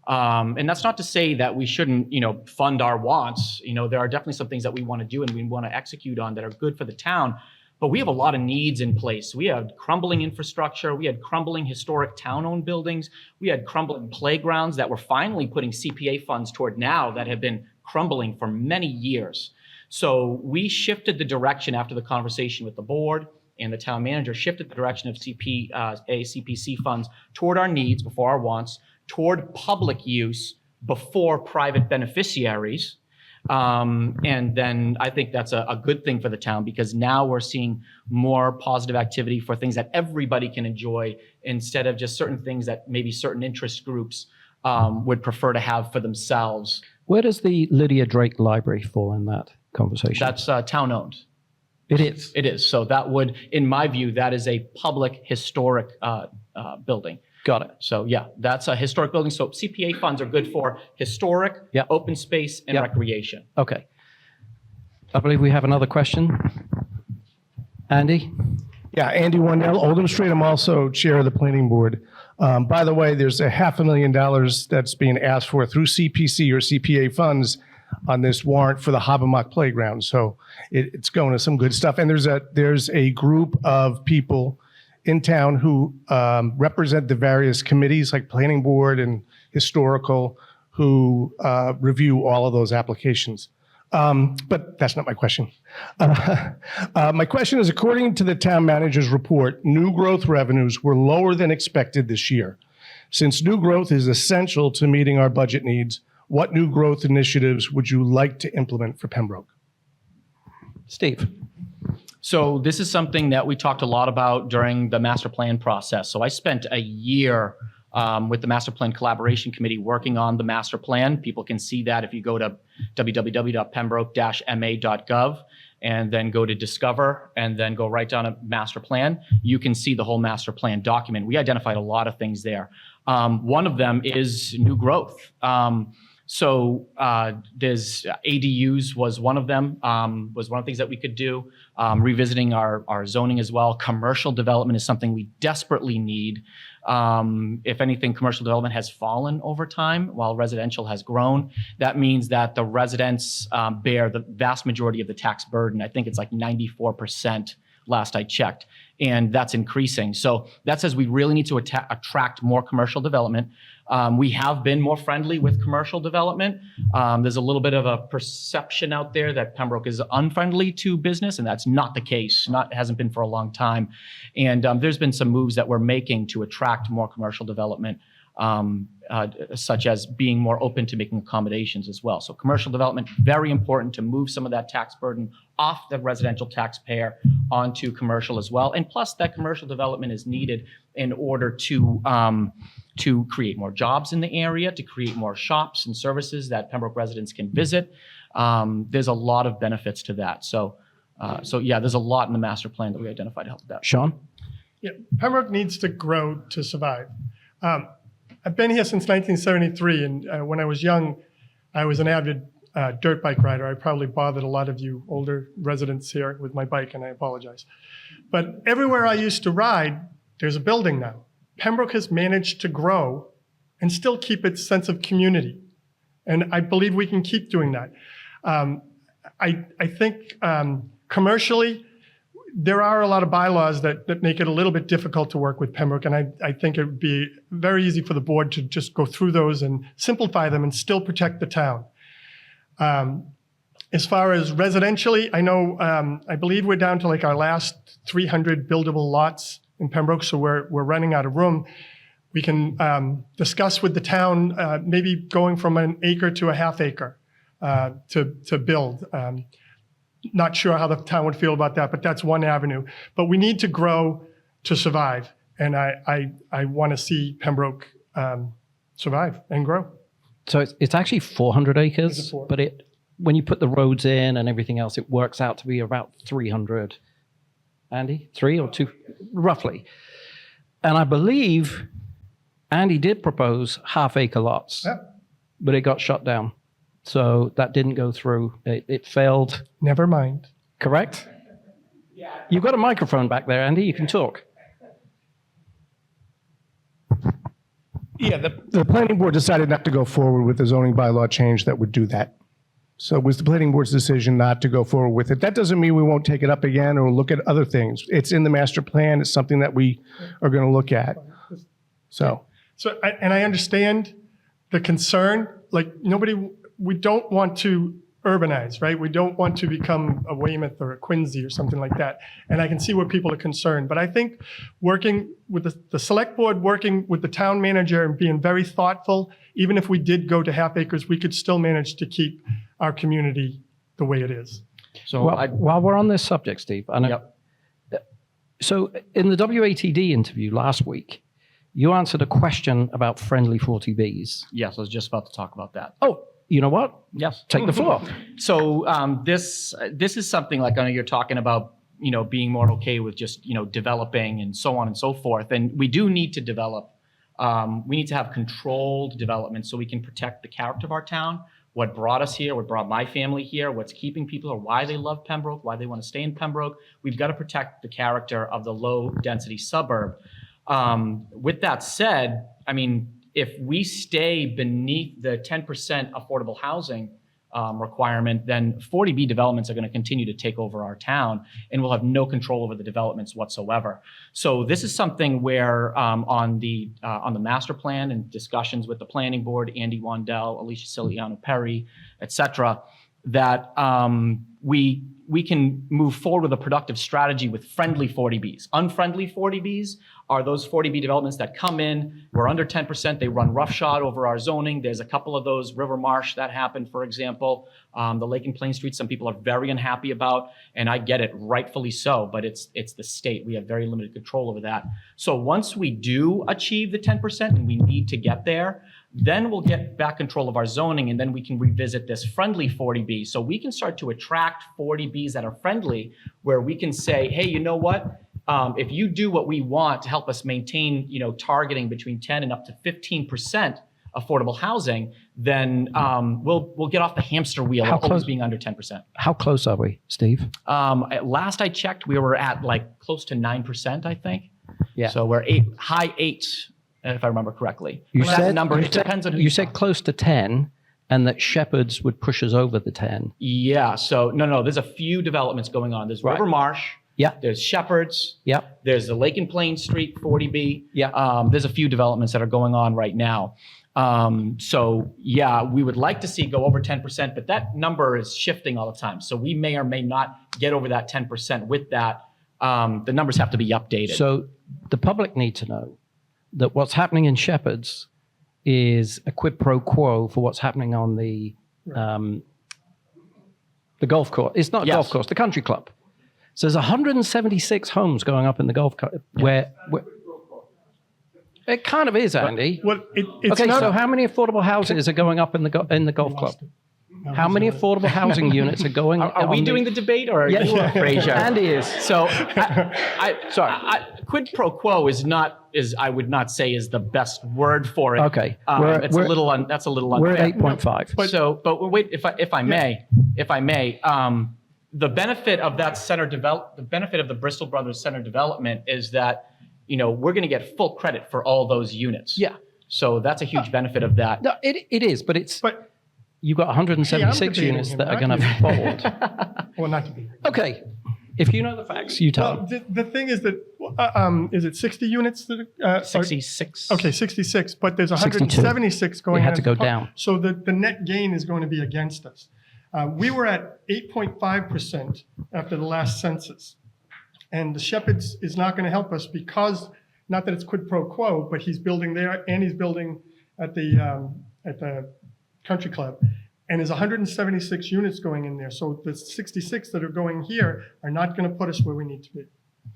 And that's not to say that we shouldn't, fund our wants. There are definitely some things that we want to do and we want to execute on that are good for the town. But we have a lot of needs in place. We had crumbling infrastructure. We had crumbling historic town-owned buildings. We had crumbling playgrounds that we're finally putting CPA funds toward now that have been crumbling for many years. So we shifted the direction after the conversation with the board, and the town manager shifted the direction of CPC funds toward our needs before our wants, toward public use before private beneficiaries. And then I think that's a good thing for the town because now we're seeing more positive activity for things that everybody can enjoy instead of just certain things that maybe certain interest groups would prefer to have for themselves. Where does the Lydia Drake Library fall in that conversation? That's town-owned. It is? It is. So that would, in my view, that is a public historic building. Got it. So yeah, that's a historic building. So CPA funds are good for historic, open space, and recreation. Okay. I believe we have another question. Andy? Yeah, Andy Wendell, Oldham Street. I'm also chair of the planning board. By the way, there's $500,000 that's being asked for through CPC or CPA funds on this warrant for the Hobbamock Playground. So it's going to some good stuff. And there's a group of people in town who represent the various committees like planning board and historical who review all of those applications. But that's not my question. My question is, according to the town manager's report, new growth revenues were lower than expected this year. Since new growth is essential to meeting our budget needs, what new growth initiatives would you like to implement for Pembroke? Steve? So this is something that we talked a lot about during the master plan process. So I spent a year with the Master Plan Collaboration Committee working on the master plan. People can see that if you go to www.pembroke-ma.gov and then go to Discover and then go right down to master plan, you can see the whole master plan document. We identified a lot of things there. One of them is new growth. So there's ADUs was one of them, was one of the things that we could do. Revisiting our zoning as well. Commercial development is something we desperately need. If anything, commercial development has fallen over time while residential has grown. That means that the residents bear the vast majority of the tax burden. I think it's like 94% last I checked, and that's increasing. So that says we really need to attract more commercial development. We have been more friendly with commercial development. There's a little bit of a perception out there that Pembroke is unfriendly to business, and that's not the case. Hasn't been for a long time. And there's been some moves that we're making to attract more commercial development, such as being more open to making accommodations as well. So commercial development, very important to move some of that tax burden off the residential taxpayer onto commercial as well. And plus that commercial development is needed in order to create more jobs in the area, to create more shops and services that Pembroke residents can visit. There's a lot of benefits to that. So yeah, there's a lot in the master plan that we identified to help with that. Sean? Yeah, Pembroke needs to grow to survive. I've been here since 1973, and when I was young, I was an avid dirt bike rider. I probably bothered a lot of you older residents here with my bike, and I apologize. But everywhere I used to ride, there's a building now. Pembroke has managed to grow and still keep its sense of community. And I believe we can keep doing that. I think commercially, there are a lot of bylaws that make it a little bit difficult to work with Pembroke. And I think it would be very easy for the board to just go through those and simplify them and still protect the town. As far as residentially, I know, I believe we're down to like our last 300 buildable lots in Pembroke, so we're running out of room. We can discuss with the town maybe going from an acre to a half acre to build. Not sure how the town would feel about that, but that's one avenue. But we need to grow to survive, and I want to see Pembroke survive and grow. So it's actually 400 Is acres, it four? but when you put the roads in and everything else, it works out to be about 300. Andy, 3 or 2, roughly. And I believe Andy did propose half-acre lots, but it got shut down. So that didn't go through. It failed. Never mind. Correct? You've got a microphone back there, Andy. You can talk. Yeah, the planning board decided not to go forward with the zoning bylaw change that would do that. So it was the planning board's decision not to go forward with it. That doesn't mean we won't take it up again or look at other things. It's in the master plan. It's something that we are going to look at. So I understand the concern. Like we don't want to urbanize, right? We don't want to become a Weymouth or a Quincy or something like that. And I can see where people are concerned. But I think working with the select board, working with the town manager and being very thoughtful, even if we did go to half acres, we could still manage to keep our community the way it is. So while we're on this subject, Steve, I know. Yep. So in the WATD interview last week, you answered a question about friendly 40Bs. Yes, I was just about to talk about that. Oh, you know what? Yes. Take the floor. So this is something like I know you're talking about, being more okay with just, developing and so on and so forth. And we do need to develop. We need to have controlled development so we can protect the character of our town, what brought us here, what brought my family here, what's keeping people or why they love Pembroke, why they want to stay in Pembroke. We've got to protect the character of the low density suburb. With that said, I mean, if we stay beneath the 10% affordable housing requirement, then 40B developments are going to continue to take over our town, and we'll have no control over the developments whatsoever. So this is something where on the master plan and discussions with the planning board, Andy Wandell, Alicia Ciliano Perry, et cetera, that we can move forward with a productive strategy with friendly 40Bs. Unfriendly 40Bs are those 40B developments that come in, we're under 10%, they run roughshod over our zoning. There's a couple of those, River Marsh that happened, for example. The Lake and Plain Street, some people are very unhappy about, and I get it, rightfully so, but it's the state. We have very limited control over that. So once we do achieve the 10%, and we need to get there, then we'll get back control of our zoning, and then we can revisit this friendly 40B. So we can start to attract 40Bs that are friendly, where we can say, hey, you know what? If you do what we want to help us maintain, targeting between 10 and up to 15% affordable housing, then we'll get off the hamster wheel How of always close- being under 10%. How close are we, Steve? Last I checked, we were at like close to 9%, I think. Yeah. So we're high eights, if I remember correctly. You That's said the number. you It said- depends on who you said close to 10, and that Shepherds would push us over the 10. Yeah. So no. There's a few developments going on. There's Right. River Marsh. Yeah. There's Shepherds. Yep. There's the Lake and Plain Street 40B. Yeah. There's a few developments that are going on right now. So yeah, we would like to see go over 10%, but that number is shifting all the time. So we may or may not get over that 10%. With that, the numbers have to be updated. So the public need to know that what's happening in Shepherds is a quid pro quo for what's happening on the golf course. It's not a Yes. golf course, the country club. So there's 176 homes going up in the golf club where it kind of is, Andy. Well, it's Okay, not. so how many affordable houses are going up in the golf club? How many affordable housing units are going? Are we doing the debate or are Yeah, you or Fraser? Andy is. So, quid pro quo I would not say is the best word for it. Okay. That's a little unfair. We're at 8.5. But wait, if I may, the benefit of that the benefit of the Bristol Brothers Center development is that, we're going to get full credit for all those units. Yeah. So that's a huge benefit of that. No, it is, but it's. But You've got 176 debating units him, that are not going to you. fold. well, not to be. Okay. If you know the facts, you tell Well, them. the thing is that is it 60 units? That, 66. Okay, 66, but there's 62. 176 going. We had in to as go a pub- down. So the net gain is going to be against us. We were at 8.5% after the last census, and the Shepherds is not going to help us because not that it's quid pro quo, but he's building there and he's building at the country club. And there's 176 units going in there. So the 66 that are going here are not going to put us where we need to be.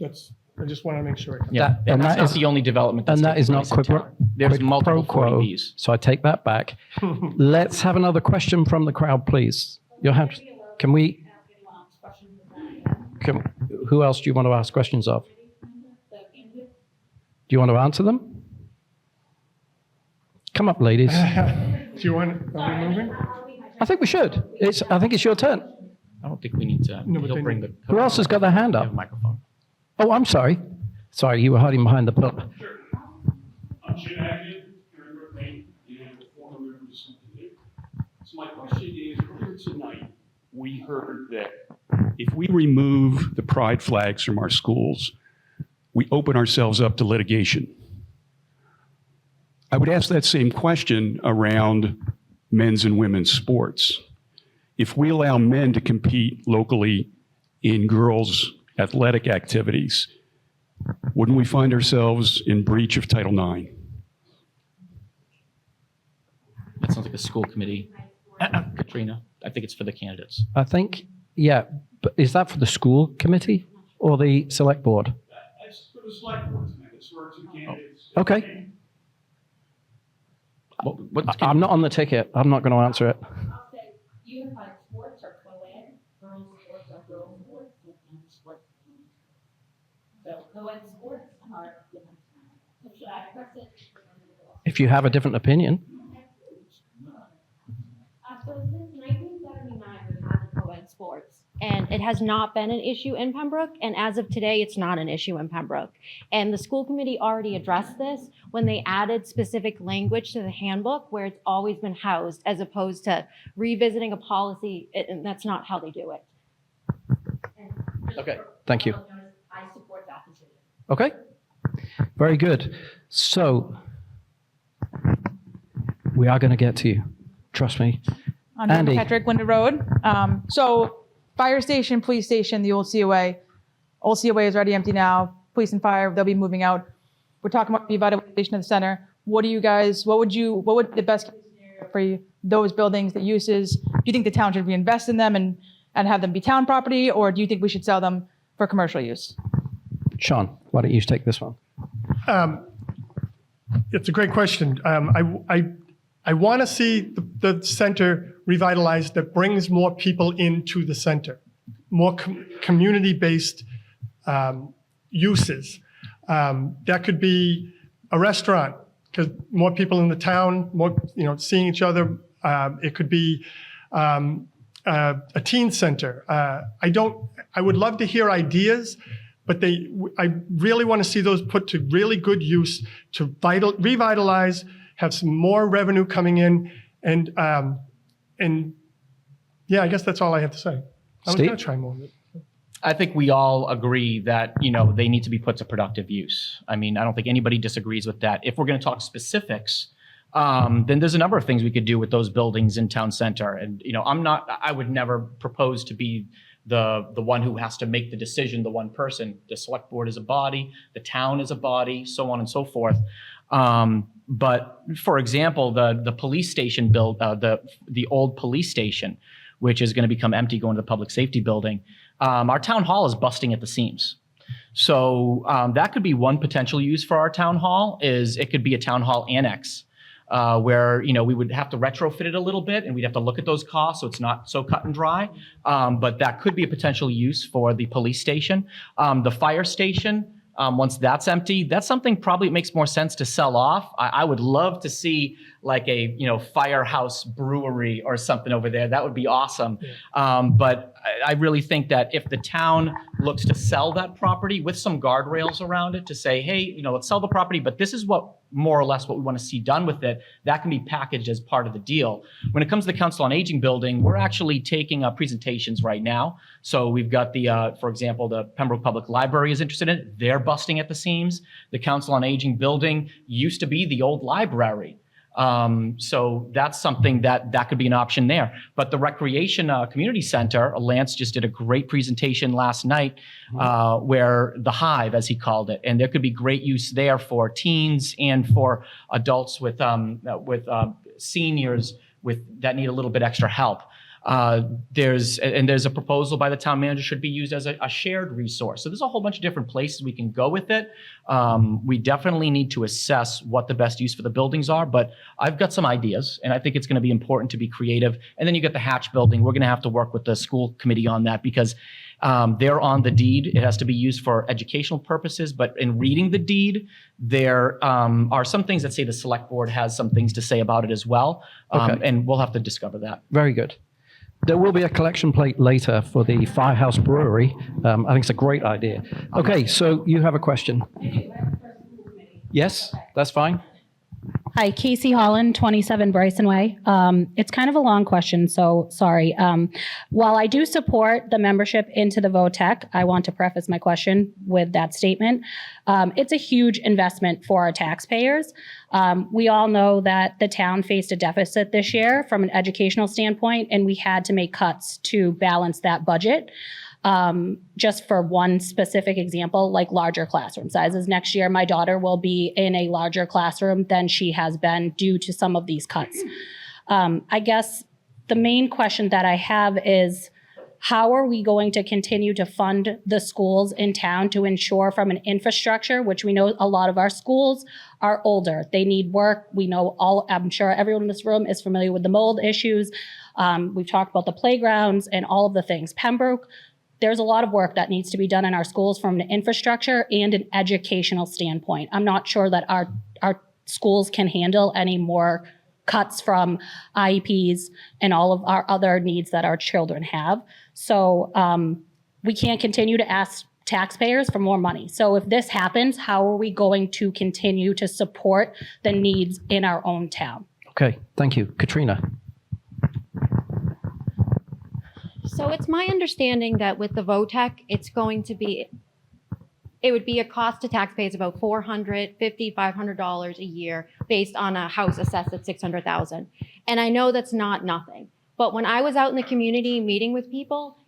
I just want to make sure. Yeah, That- and that's that not is- the only development. And That's that is taking not place in quid pro, town. There's quid multiple pro quo. 40Bs. So I take that back. Let's have another question from the crowd, please. Your hand. Can we? Who else do you want to ask questions of? Do you want to answer them? Come up, ladies. Do you want, are we moving? I think we should. I think it's your turn. I don't think we need to. No, but He'll they bring need- the. Who else has got their hand Have a up? microphone. Oh, I'm sorry. Sorry, you were hiding behind the pillar. I'm Jim Agnew, here in Brooklyn, and a former member of the School Committee. So my question is, earlier tonight, we heard that if we remove the pride flags from our schools, we open ourselves up to litigation. I would ask that same question around men's and women's sports. If we allow men to compete locally in girls' athletic activities, wouldn't we find ourselves in breach of Title IX? That sounds like a school committee. Katrina, I think it's for the candidates. I think, yeah. But is that for the school committee or the select board? That's for the select board tonight. It's for two candidates. Okay. What, I'm not on the ticket. I'm not going to answer it. I'll say unified sports are co-ed, girls' sports are girls' sports, and sports. So co-ed sports are, so should I press it? If you have a different opinion. So since 1979, we've had co-ed sports, and it has not been an issue in Pembroke, and as of today, it's not an issue in Pembroke. And the school committee already addressed this when they added specific language to the handbook where it's always been housed, as opposed to revisiting a policy, and that's not how they do it. Okay. Thank you. I support that decision. Okay. Very good. So we are going to get to you. Trust me. On Andy. Patrick Winter Road. So fire station, police station, the old COA. Old COA is already empty now. Police and fire, they'll be moving out. We're talking about revitalization of the center. What would the best case scenario for you, those buildings, the uses? Do you think the town should reinvest in them and have them be town property, or do you think we should sell them for commercial use? Sean, why don't you take this one? It's a great question. I want to see the center revitalized that brings more people into the center, more community-based uses. That could be a restaurant, because more people in the town, more, seeing each other. It could be a teen center. I would love to hear ideas, but I really want to see those put to really good use to revitalize, have some more revenue coming in, and yeah, I guess that's all I have to say. I was going to try more of it. I think we all agree that, they need to be put to productive use. I mean, I don't think anybody disagrees with that. If we're going to talk specifics, then there's a number of things we could do with those buildings in town center. And, I would never propose to be the one who has to make the decision, the one person. The select board is a body, the town is a body, so on and so forth. But for example, the police station the old police station, which is going to become empty, going to the public safety building. Our town hall is busting at the seams. So that could be one potential use for our town hall. It could be a town hall annex where we would have to retrofit it a little bit, and we'd have to look at those costs so it's not so cut and dry. But that could be a potential use for the police station. The fire station, once that's empty, that's something probably it makes more sense to sell off. I would love to see like a firehouse brewery or something over there. That would be awesome. Yeah. But I really think that if the town looks to sell that property with some guardrails around it to say, hey, let's sell the property, but this is what more or less what we want to see done with it, that can be packaged as part of the deal. When it comes to the Council on Aging building, we're actually taking presentations right now. So we've got for example, the Pembroke Public Library is interested in it. They're busting at the seams. The Council on Aging building used to be the old library. So that's something that could be an option there. But the Recreation Community Center, Lance just did a great presentation last night where the Hive, as he called it, and there could be great use there for teens and for adults with seniors that need a little bit extra help. There's a proposal by the town manager should be used as a shared resource. So there's a whole bunch of different places we can go with it. We definitely need to assess what the best use for the buildings are, but I've got some ideas, and I think it's going to be important to be creative. And then you get the Hatch building. We're going to have to work with the school committee on that because they're on the deed. It has to be used for educational purposes, but in reading the deed, there are some things that say the select board has some things to say about it as well. Okay. And we'll have to discover that. Very good. There will be a collection plate later for the Firehouse Brewery. I think it's a great idea. Okay, so you have a question. Yes, that's fine. Hi, Casey Holland, 27 Bryson Way. It's kind of a long question, so sorry. While I do support the membership into the VOTEC, I want to preface my question with that statement. It's a huge investment for our taxpayers. We all know that the town faced a deficit this year from an educational standpoint, and we had to make cuts to balance that budget. Just for one specific example, like larger classroom sizes. Next year, my daughter will be in a larger classroom than she has been due to some of these cuts. I guess the main question that I have is, how are we going to continue to fund the schools in town to ensure from an infrastructure, which we know a lot of our schools are older. They need work. We know I'm sure everyone in this room is familiar with the mold issues. We've talked about the playgrounds and all of the things. Pembroke, there's a lot of work that needs to be done in our schools from an infrastructure and an educational standpoint. I'm not sure that our schools can handle any more cuts from IEPs and all of our other needs that our children have. So we can't continue to ask taxpayers for more money. So if this happens, how are we going to continue to support the needs in our own town? Okay, thank you. Katrina. So it's my understanding that with the VOTEC, it would be a cost to taxpayers about $450, $500 a year based on a house assessed at $600,000. And I know that's not nothing. But when I was out in the community meeting with people,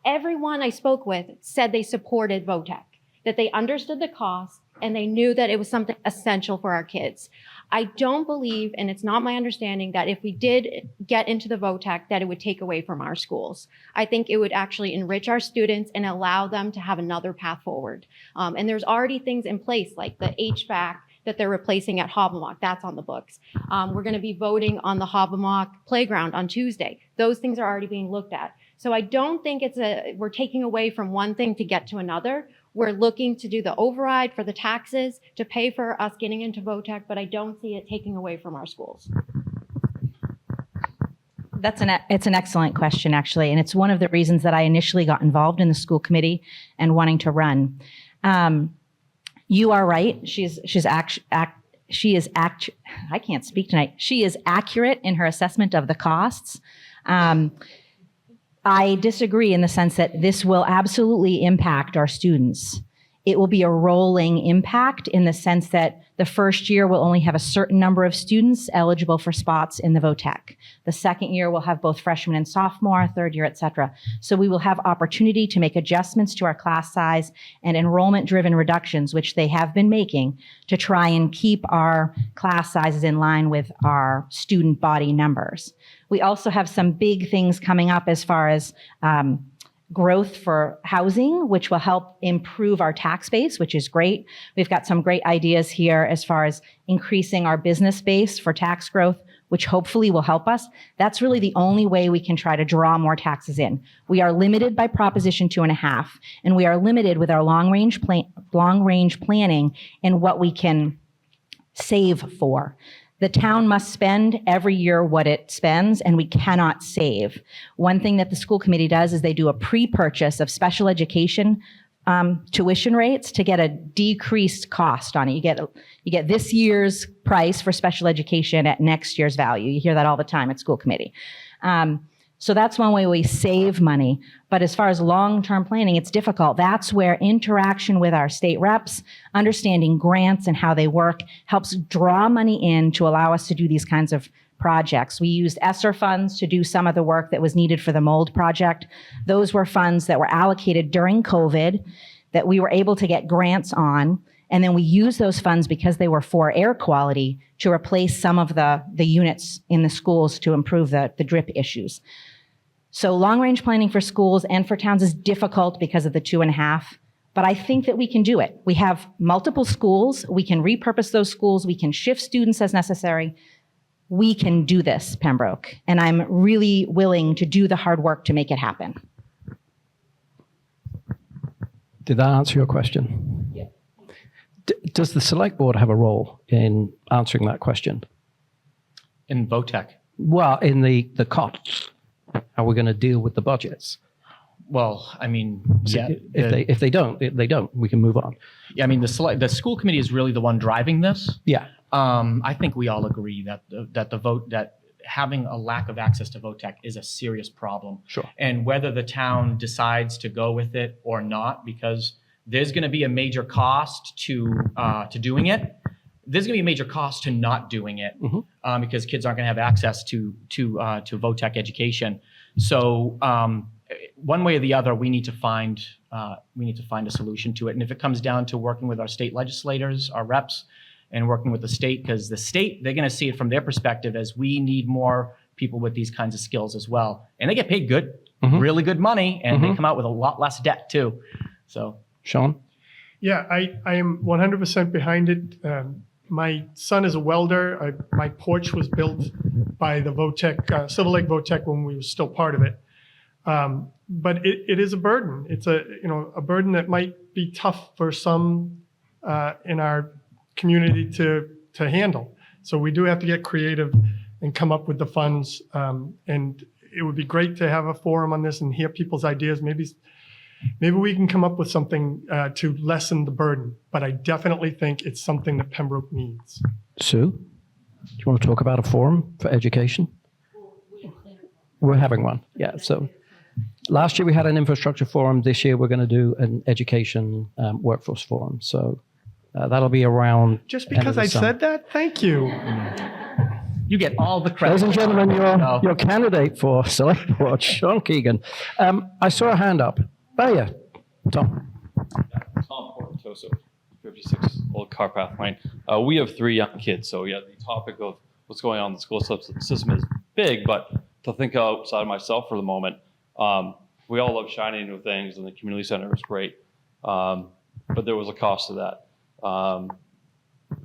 everyone I spoke with said they supported VOTEC, that they understood the cost and they knew that it was something essential for our kids. I don't believe, and it's not my understanding, that if we did get into the VOTEC, that it would take away from our schools. I think it would actually enrich our students and allow them to have another path forward. And there's already things in place like the HVAC that they're replacing at Hobbamock. That's on the books. We're going to be voting on the Hobbamock playground on Tuesday. Those things are already being looked at. So I don't think we're taking away from one thing to get to another. We're looking to do the override for the taxes to pay for us getting into VOTEC, but I don't see it taking away from our schools. It's an excellent question, actually, and it's one of the reasons that I initially got involved in the school committee and wanting to run. You are right. I can't speak tonight. She is accurate in her assessment of the costs. I disagree in the sense that this will absolutely impact our students. It will be a rolling impact in the sense that the first year will only have a certain number of students eligible for spots in the VOTEC. The second year will have both freshman and sophomore, third year, et cetera. So we will have opportunity to make adjustments to our class size and enrollment-driven reductions, which they have been making, to try and keep our class sizes in line with our student body numbers. We also have some big things coming up as far as growth for housing, which will help improve our tax base, which is great. We've got some great ideas here as far as increasing our business base for tax growth, which hopefully will help us. That's really the only way we can try to draw more taxes in. We are limited by Proposition 2.5, and we are limited with our long-range planning and what we can save for. The town must spend every year what it spends, and we cannot save. One thing that the school committee does is they do a pre-purchase of special education tuition rates to get a decreased cost on it. You get this year's price for special education at next year's value. You hear that all the time at school committee. So that's one way we save money. But as far as long-term planning, it's difficult. That's where interaction with our state reps, understanding grants and how they work, helps draw money in to allow us to do these kinds of projects. We used ESSER funds to do some of the work that was needed for the mold project. Those were funds that were allocated during COVID that we were able to get grants on. And then we used those funds because they were for air quality to replace some of the units in the schools to improve the drip issues. So long-range planning for schools and for towns is difficult because of the 2.5, but I think that we can do it. We have multiple schools. We can repurpose those schools. We can shift students as necessary. We can do this, Pembroke, and I'm really willing to do the hard work to make it happen. Did that answer your question? Yeah. Does the select board have a role in answering that question? In VOTEC? Well, in the costs. How we're going to deal with the budgets? Well, I mean, yeah. If they don't, they don't. We can move on. Yeah, I mean, the school committee is really the one driving this. Yeah. I think we all agree that having a lack of access to VOTEC is a serious problem. Sure. And whether the town decides to go with it or not, because there's going to be a major cost to doing it. There's going to be a major cost to not doing it, because kids aren't going to have access to VOTEC education. So one way or the other, we need to find a solution to it. And if it comes down to working with our state legislators, our reps, and working with the state, because the state, they're going to see it from their perspective as we need more people with these kinds of skills as well. And they get paid good, really good money, and they come out with a lot less debt too. So, Sean? Yeah, I am 100% behind it. My son is a welder. My porch was built by the VOTEC, Silver Lake VOTEC, when we were still part of it. But it is a burden. It's a burden that might be tough for some in our community to handle. So we do have to get creative and come up with the funds. And it would be great to have a forum on this and hear people's ideas. Maybe we can come up with something to lessen the burden, but I definitely think it's something that Pembroke needs. Sue, do you want to talk about a forum for education? We're having one, yeah. So last year we had an infrastructure forum. This year we're going to do an education workforce forum. So that'll be around. Just because I said that, thank you. You get all the credit. Ladies and gentlemen, your candidate for select board, Sean Keegan. I saw a hand up. There, Tom. Tom Portoso, 56 Old Carpath Lane. We have 3 young kids, so yeah, the topic of what's going on in the school system is big, but to think outside of myself for the moment, we all love shiny new things, and the community center is great, but there was a cost to that.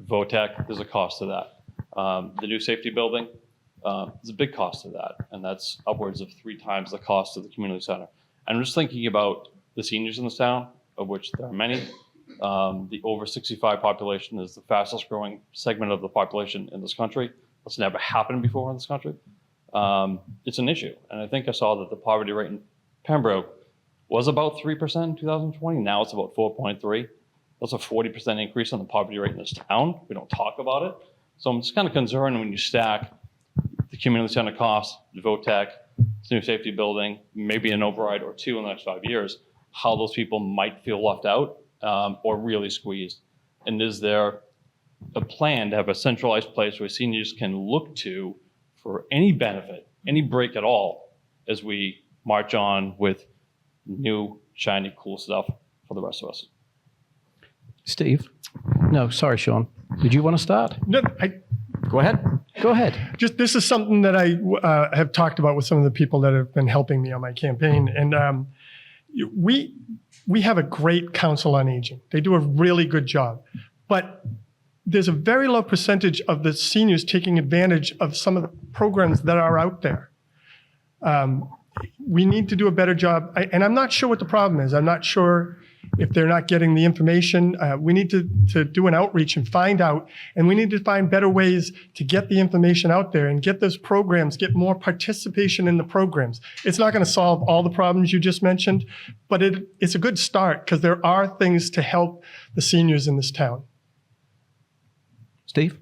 VOTEC, there's a cost to that. The new safety building, there's a big cost to that, and that's upwards of 3 times the cost of the community center. And I'm just thinking about the seniors in this town, of which there are many. The over 65 population is the fastest growing segment of the population in this country. That's never happened before in this country. It's an issue. And I think I saw that the poverty rate in Pembroke was about 3% in 2020. Now it's about 4.3. That's a 40% increase on the poverty rate in this town. We don't talk about it. So I'm just kind of concerned when you stack the community center costs, the VOTEC, this new safety building, maybe an override or two in the next 5 years, how those people might feel left out or really squeezed. And is there a plan to have a centralized place where seniors can look to for any benefit, any break at all, as we march on with new, shiny, cool stuff for the rest of us? Steve? No, sorry, Sean. Did you want to start? No, Go ahead. Go ahead. Just this is something that I have talked about with some of the people that have been helping me on my campaign, and we have a great council on aging. They do a really good job, but there's a very low percentage of the seniors taking advantage of some of the programs that are out there. We need to do a better job, and I'm not sure what the problem is. I'm not sure if they're not getting the information. We need to do an outreach and find out, and we need to find better ways to get the information out there and get those programs, get more participation in the programs. It's not going to solve all the problems you just mentioned, but it's a good start because there are things to help the seniors in this town. Steve?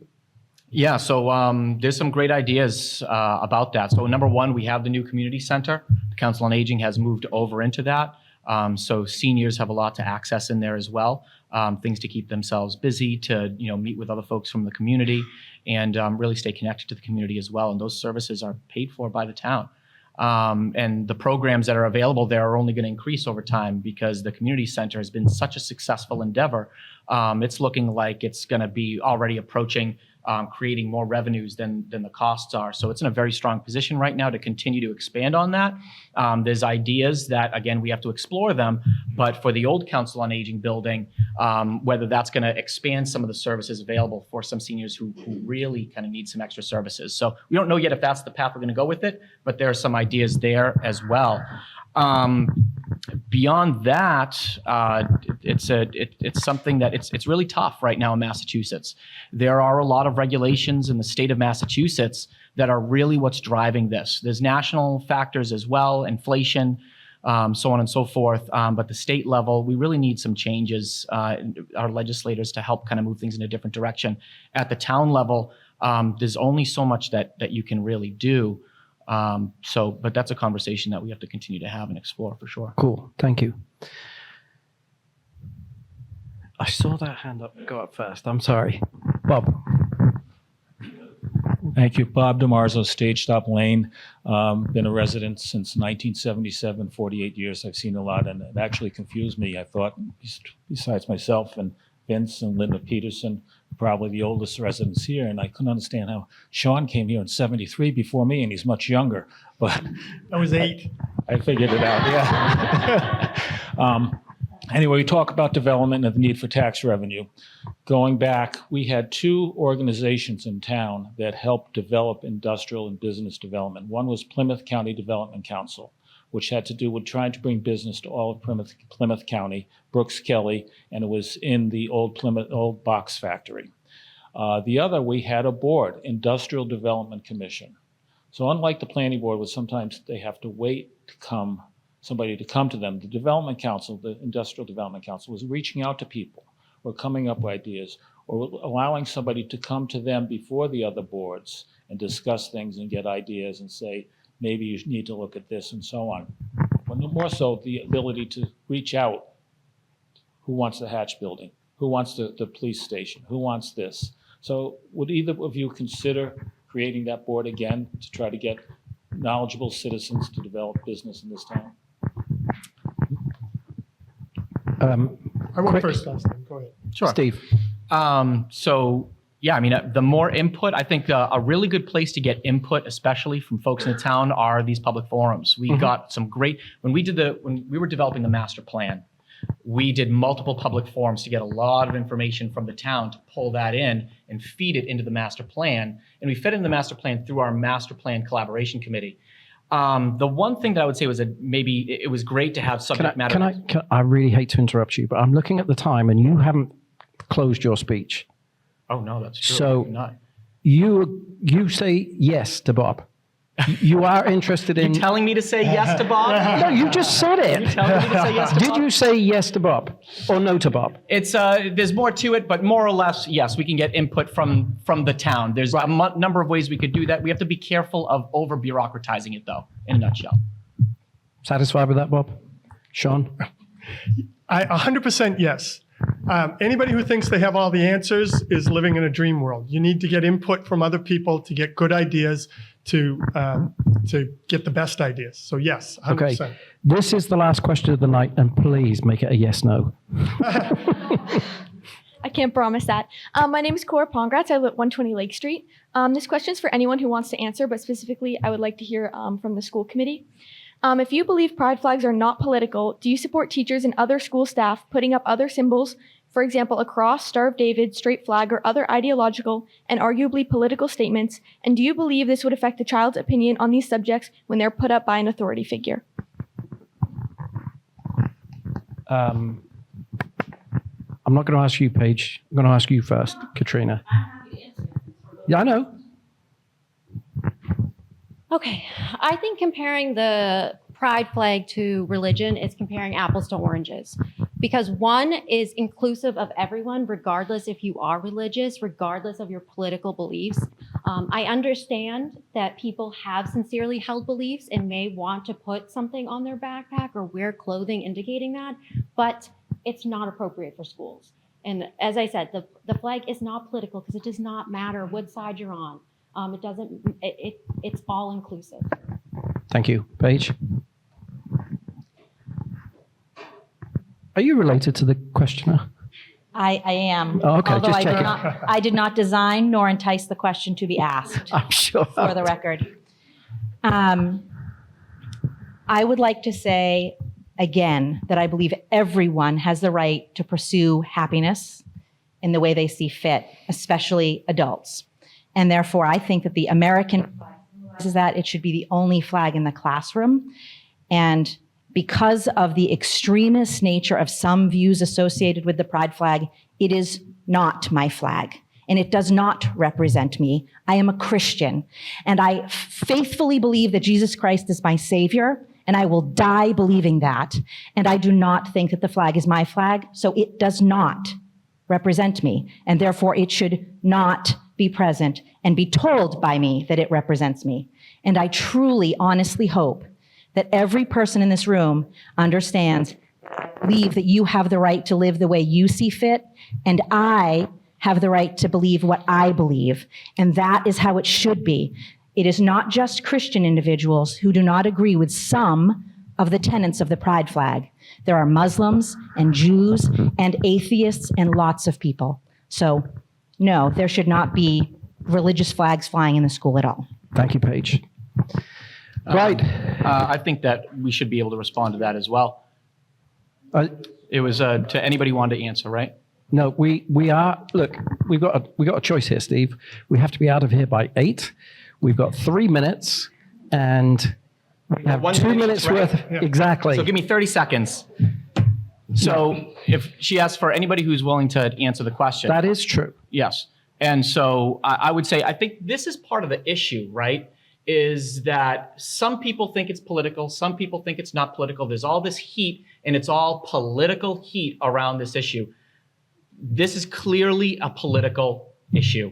Yeah, so there's some great ideas about that. So number one, we have the new community center. The Council on Aging has moved over into that. So seniors have a lot to access in there as well. Things to keep themselves busy, to meet with other folks from the community, and really stay connected to the community as well. And those services are paid for by the town. And the programs that are available there are only going to increase over time because the community center has been such a successful endeavor. It's looking like it's going to be already approaching creating more revenues than the costs are. So it's in a very strong position right now to continue to expand on that. There's ideas that, again, we have to explore them, but for the old Council on Aging building, whether that's going to expand some of the services available for some seniors who really kind of need some extra services. So we don't know yet if that's the path we're going to go with it, but there are some ideas there as well. Beyond that, it's something that it's really tough right now in Massachusetts. There are a lot of regulations in the state of Massachusetts that are really what's driving this. There's national factors as well, inflation, so on and so forth. But the state level, we really need some changes, our legislators, to help kind of move things in a different direction. At the town level, there's only so much that you can really do. But that's a conversation that we have to continue to have and explore for sure. Cool. Thank you. I saw that hand go up first. I'm sorry. Bob. Thank you. Bob DeMarzo, Stage Stop Lane. Been a resident since 1977, 48 years. I've seen a lot, and it actually confused me. I thought, besides myself and Vince and Linda Peterson, probably the oldest residents here, and I couldn't understand how Sean came here in 73 before me, and he's much younger. But I was 8. I figured it out, yeah. Anyway, we talk about development and the need for tax revenue. Going back, we had 2 organizations in town that helped develop industrial and business development. One was Plymouth County Development Council, which had to do with trying to bring business to all of Plymouth County, Brooks Kelly, and it was in the old box factory. The other, we had a board, Industrial Development Commission. So unlike the planning board, where sometimes they have to wait to somebody to come to them, the Development Council, the Industrial Development Council, was reaching out to people or coming up with ideas or allowing somebody to come to them before the other boards and discuss things and get ideas and say, maybe you need to look at this and so on. But more so, the ability to reach out. Who wants the Hatch building? Who wants the police station? Who wants this? So would either of you consider creating that board again to try to get knowledgeable citizens to develop business in this town? I went first last time. Go ahead. Sure. Steve. Yeah, I mean, the more input, I think a really good place to get input, especially from folks in the town, are these public forums. We got some great, when we were developing the master plan, we did multiple public forums to get a lot of information from the town to pull that in and feed it into the master plan. And we fed in the master plan through our master plan collaboration committee. The one thing that I would say was that maybe it was great to have subject matter. I really hate to interrupt you, but I'm looking at the time and you haven't closed your speech. Oh, no, that's true. So Not. you say yes to Bob. You are interested in... You telling me to say yes to Bob? No, you just said it. You telling me to say yes to Did Bob? you say yes to Bob or no to Bob? It's there's more to it, but more or less, yes, we can get input from the town. There's a number of ways we could do that. We have to be careful of over bureaucratizing it, though. In a nutshell. Satisfied with that, Bob? Sean? 100% yes. Anybody who thinks they have all the answers is living in a dream world. You need to get input from other people to get good ideas, to get the best ideas. So yes, 100%. Okay. This is the last question of the night, and please make it a yes/no. I can't promise that. My name is Cora Pongratz. I live at 120 Lake Street. This question is for anyone who wants to answer, but specifically, I would like to hear from the school committee. If you believe pride flags are not political, do you support teachers and other school staff putting up other symbols, for example, a cross, Star of David, straight flag, or other ideological and arguably political statements? And do you believe this would affect the child's opinion on these subjects when they're put up by an authority figure? I'm not going to ask you, Paige. I'm going to ask you first, Katrina. Yeah, I know. Okay, I think comparing the pride flag to religion is comparing apples to oranges, because one is inclusive of everyone, regardless if you are religious, regardless of your political beliefs. I understand that people have sincerely held beliefs and may want to put something on their backpack or wear clothing indicating that, but it's not appropriate for schools. And as I said, the flag is not political because it does not matter what side you're on. It's all inclusive. Thank you. Paige? Are you related to the questioner? I am. Oh, okay, Although just I did, checking. I did not design nor entice the question to be asked, I'm sure. for the record. I would like to say again that I believe everyone has the right to pursue happiness in the way they see fit, especially adults. And therefore, I think that the American flag is that it should be the only flag in the classroom. And because of the extremist nature of some views associated with the pride flag, it is not my flag. And it does not represent me. I am a Christian. And I faithfully believe that Jesus Christ is my Savior. And I will die believing that. And I do not think that the flag is my flag. So it does not represent me. And therefore, it should not be present and be told by me that it represents me. And I truly, honestly hope that every person in this room understands, I believe that you have the right to live the way you see fit, and I have the right to believe what I believe. And that is how it should be. It is not just Christian individuals who do not agree with some of the tenets of the pride flag. There are Muslims and Jews and atheists and lots of people. So no, there should not be religious flags flying in the school at all. Thank you, Paige. Right. I think that we should be able to respond to that as well. It was to anybody who wanted to answer, right? No, we are. Look, we've got a choice here, Steve. We have to be out of here by 8. We've got 3 minutes, and we have 1 2 minute minutes each, right? worth. Exactly. So give me 30 seconds. So if she asks for anybody who's willing to answer the question. That is true. Yes. And so I would say, I think this is part of the issue, right? Is that some people think it's political, some people think it's not political. There's all this heat, and it's all political heat around this issue. This is clearly a political issue.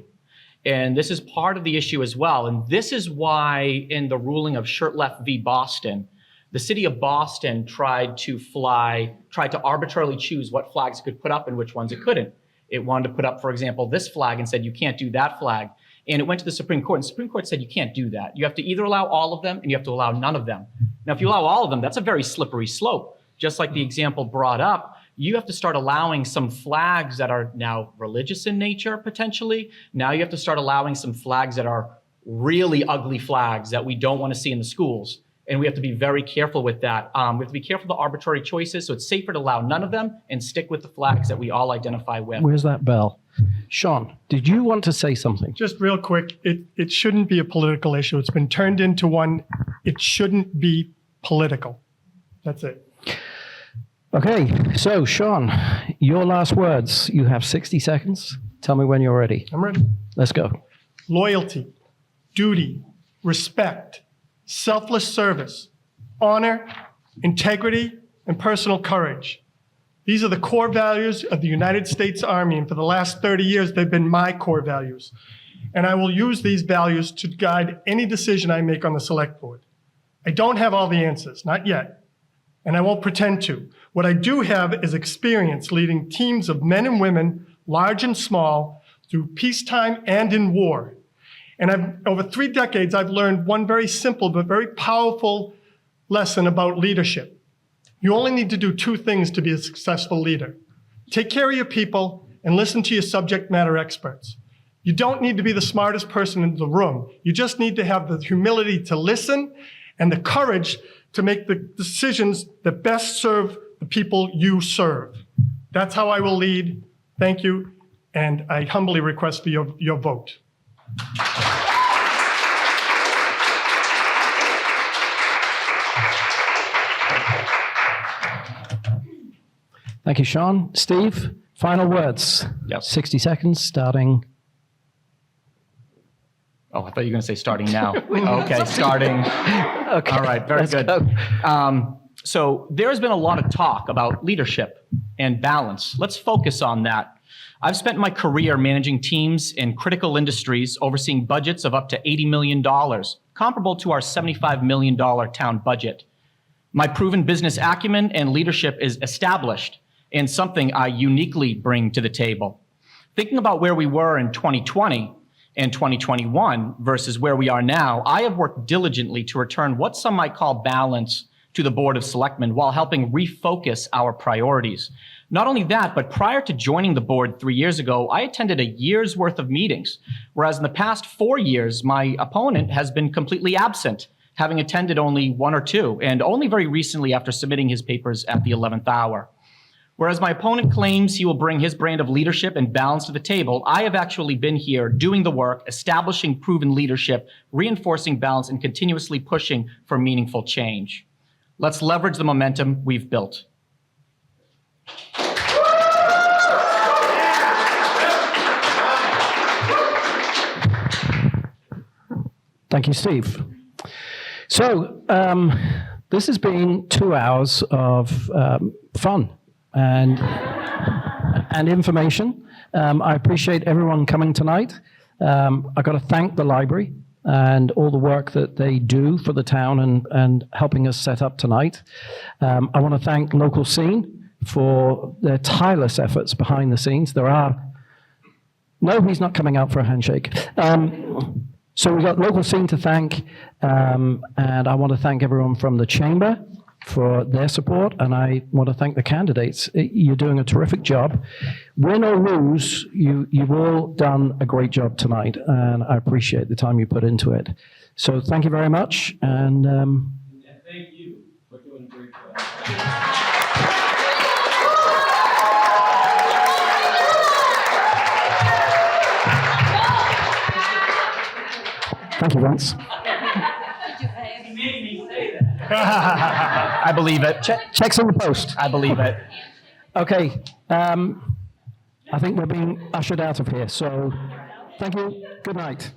And this is part of the issue as well. And this is why in the ruling of Shurtleff v. Boston, the city of Boston tried to arbitrarily choose what flags it could put up and which ones it couldn't. It wanted to put up, for example, this flag and said, you can't do that flag. And it went to the Supreme Court, and the Supreme Court said you can't do that. You have to either allow all of them and you have to allow none of them. Now, if you allow all of them, that's a very slippery slope. Just like the example brought up, you have to start allowing some flags that are now religious in nature, potentially. Now you have to start allowing some flags that are really ugly flags that we don't want to see in the schools. And we have to be very careful with that. We have to be careful of the arbitrary choices. So it's safer to allow none of them and stick with the flags that we all identify with. Where's that bell? Sean, did you want to say something? Just real quick, it shouldn't be a political issue. It's been turned into one It shouldn't be political. That's it. Okay, so Sean, your last words. You have 60 seconds. Tell me when you're ready. I'm ready. Let's go. Loyalty, duty, respect, selfless service, honor, integrity, and personal courage. These are the core values of the United States Army, and for the last 30 years, they've been my core values. And I will use these values to guide any decision I make on the select board. I don't have all the answers, not yet, and I won't pretend to. What I do have is experience leading teams of men and women, large and small, through peacetime and in war. And over 3 decades, I've learned one very simple but very powerful lesson about leadership. You only need to do 2 things to be a successful leader. Take care of your people and listen to your subject matter experts. You don't need to be the smartest person in the room. You just need to have the humility to listen and the courage to make the decisions that best serve the people you serve. That's how I will lead. Thank you, and I humbly request for your vote. Thank you, Sean. Steve, final words. Yep. 60 seconds starting. Oh, I thought you were going to say starting now. Okay, starting. Okay, All right, very good. So there's been a lot of talk about leadership and balance. Let's focus on that. I've spent my career managing teams in critical industries, overseeing budgets of up to $80 million, comparable to our $75 million town budget. My proven business acumen and leadership is established and something I uniquely bring to the table. Thinking about where we were in 2020 and 2021 versus where we are now, I have worked diligently to return what some might call balance to the Board of Selectmen while helping refocus our priorities. Not only that, but prior to joining the board 3 years ago, I attended a year's worth of meetings, whereas in the past 4 years, my opponent has been completely absent, having attended only 1 or 2, and only very recently after submitting his papers at the 11th hour. Whereas my opponent claims he will bring his brand of leadership and balance to the table, I have actually been here doing the work, establishing proven leadership, reinforcing balance, and continuously pushing for meaningful change. Let's leverage the momentum we've built. Thank you, Steve. So this has been 2 hours of fun and information. I appreciate everyone coming tonight. I've got to thank the library and all the work that they do for the town and helping us set up tonight. I want to thank Local Scene for their tireless efforts behind the scenes. No, he's not coming out for a handshake. So we've got Local Scene to thank, and I want to thank everyone from the Chamber for their support, and I want to thank the candidates. You're doing a terrific job. Win or lose, you've all done a great job tonight, and I appreciate the time you put into it. So thank you very much, and thank you for doing a great job. thank you, Vance. I believe it. Checks in the post. I believe it. Okay, I think we're being ushered out of here, so thank you. Good night.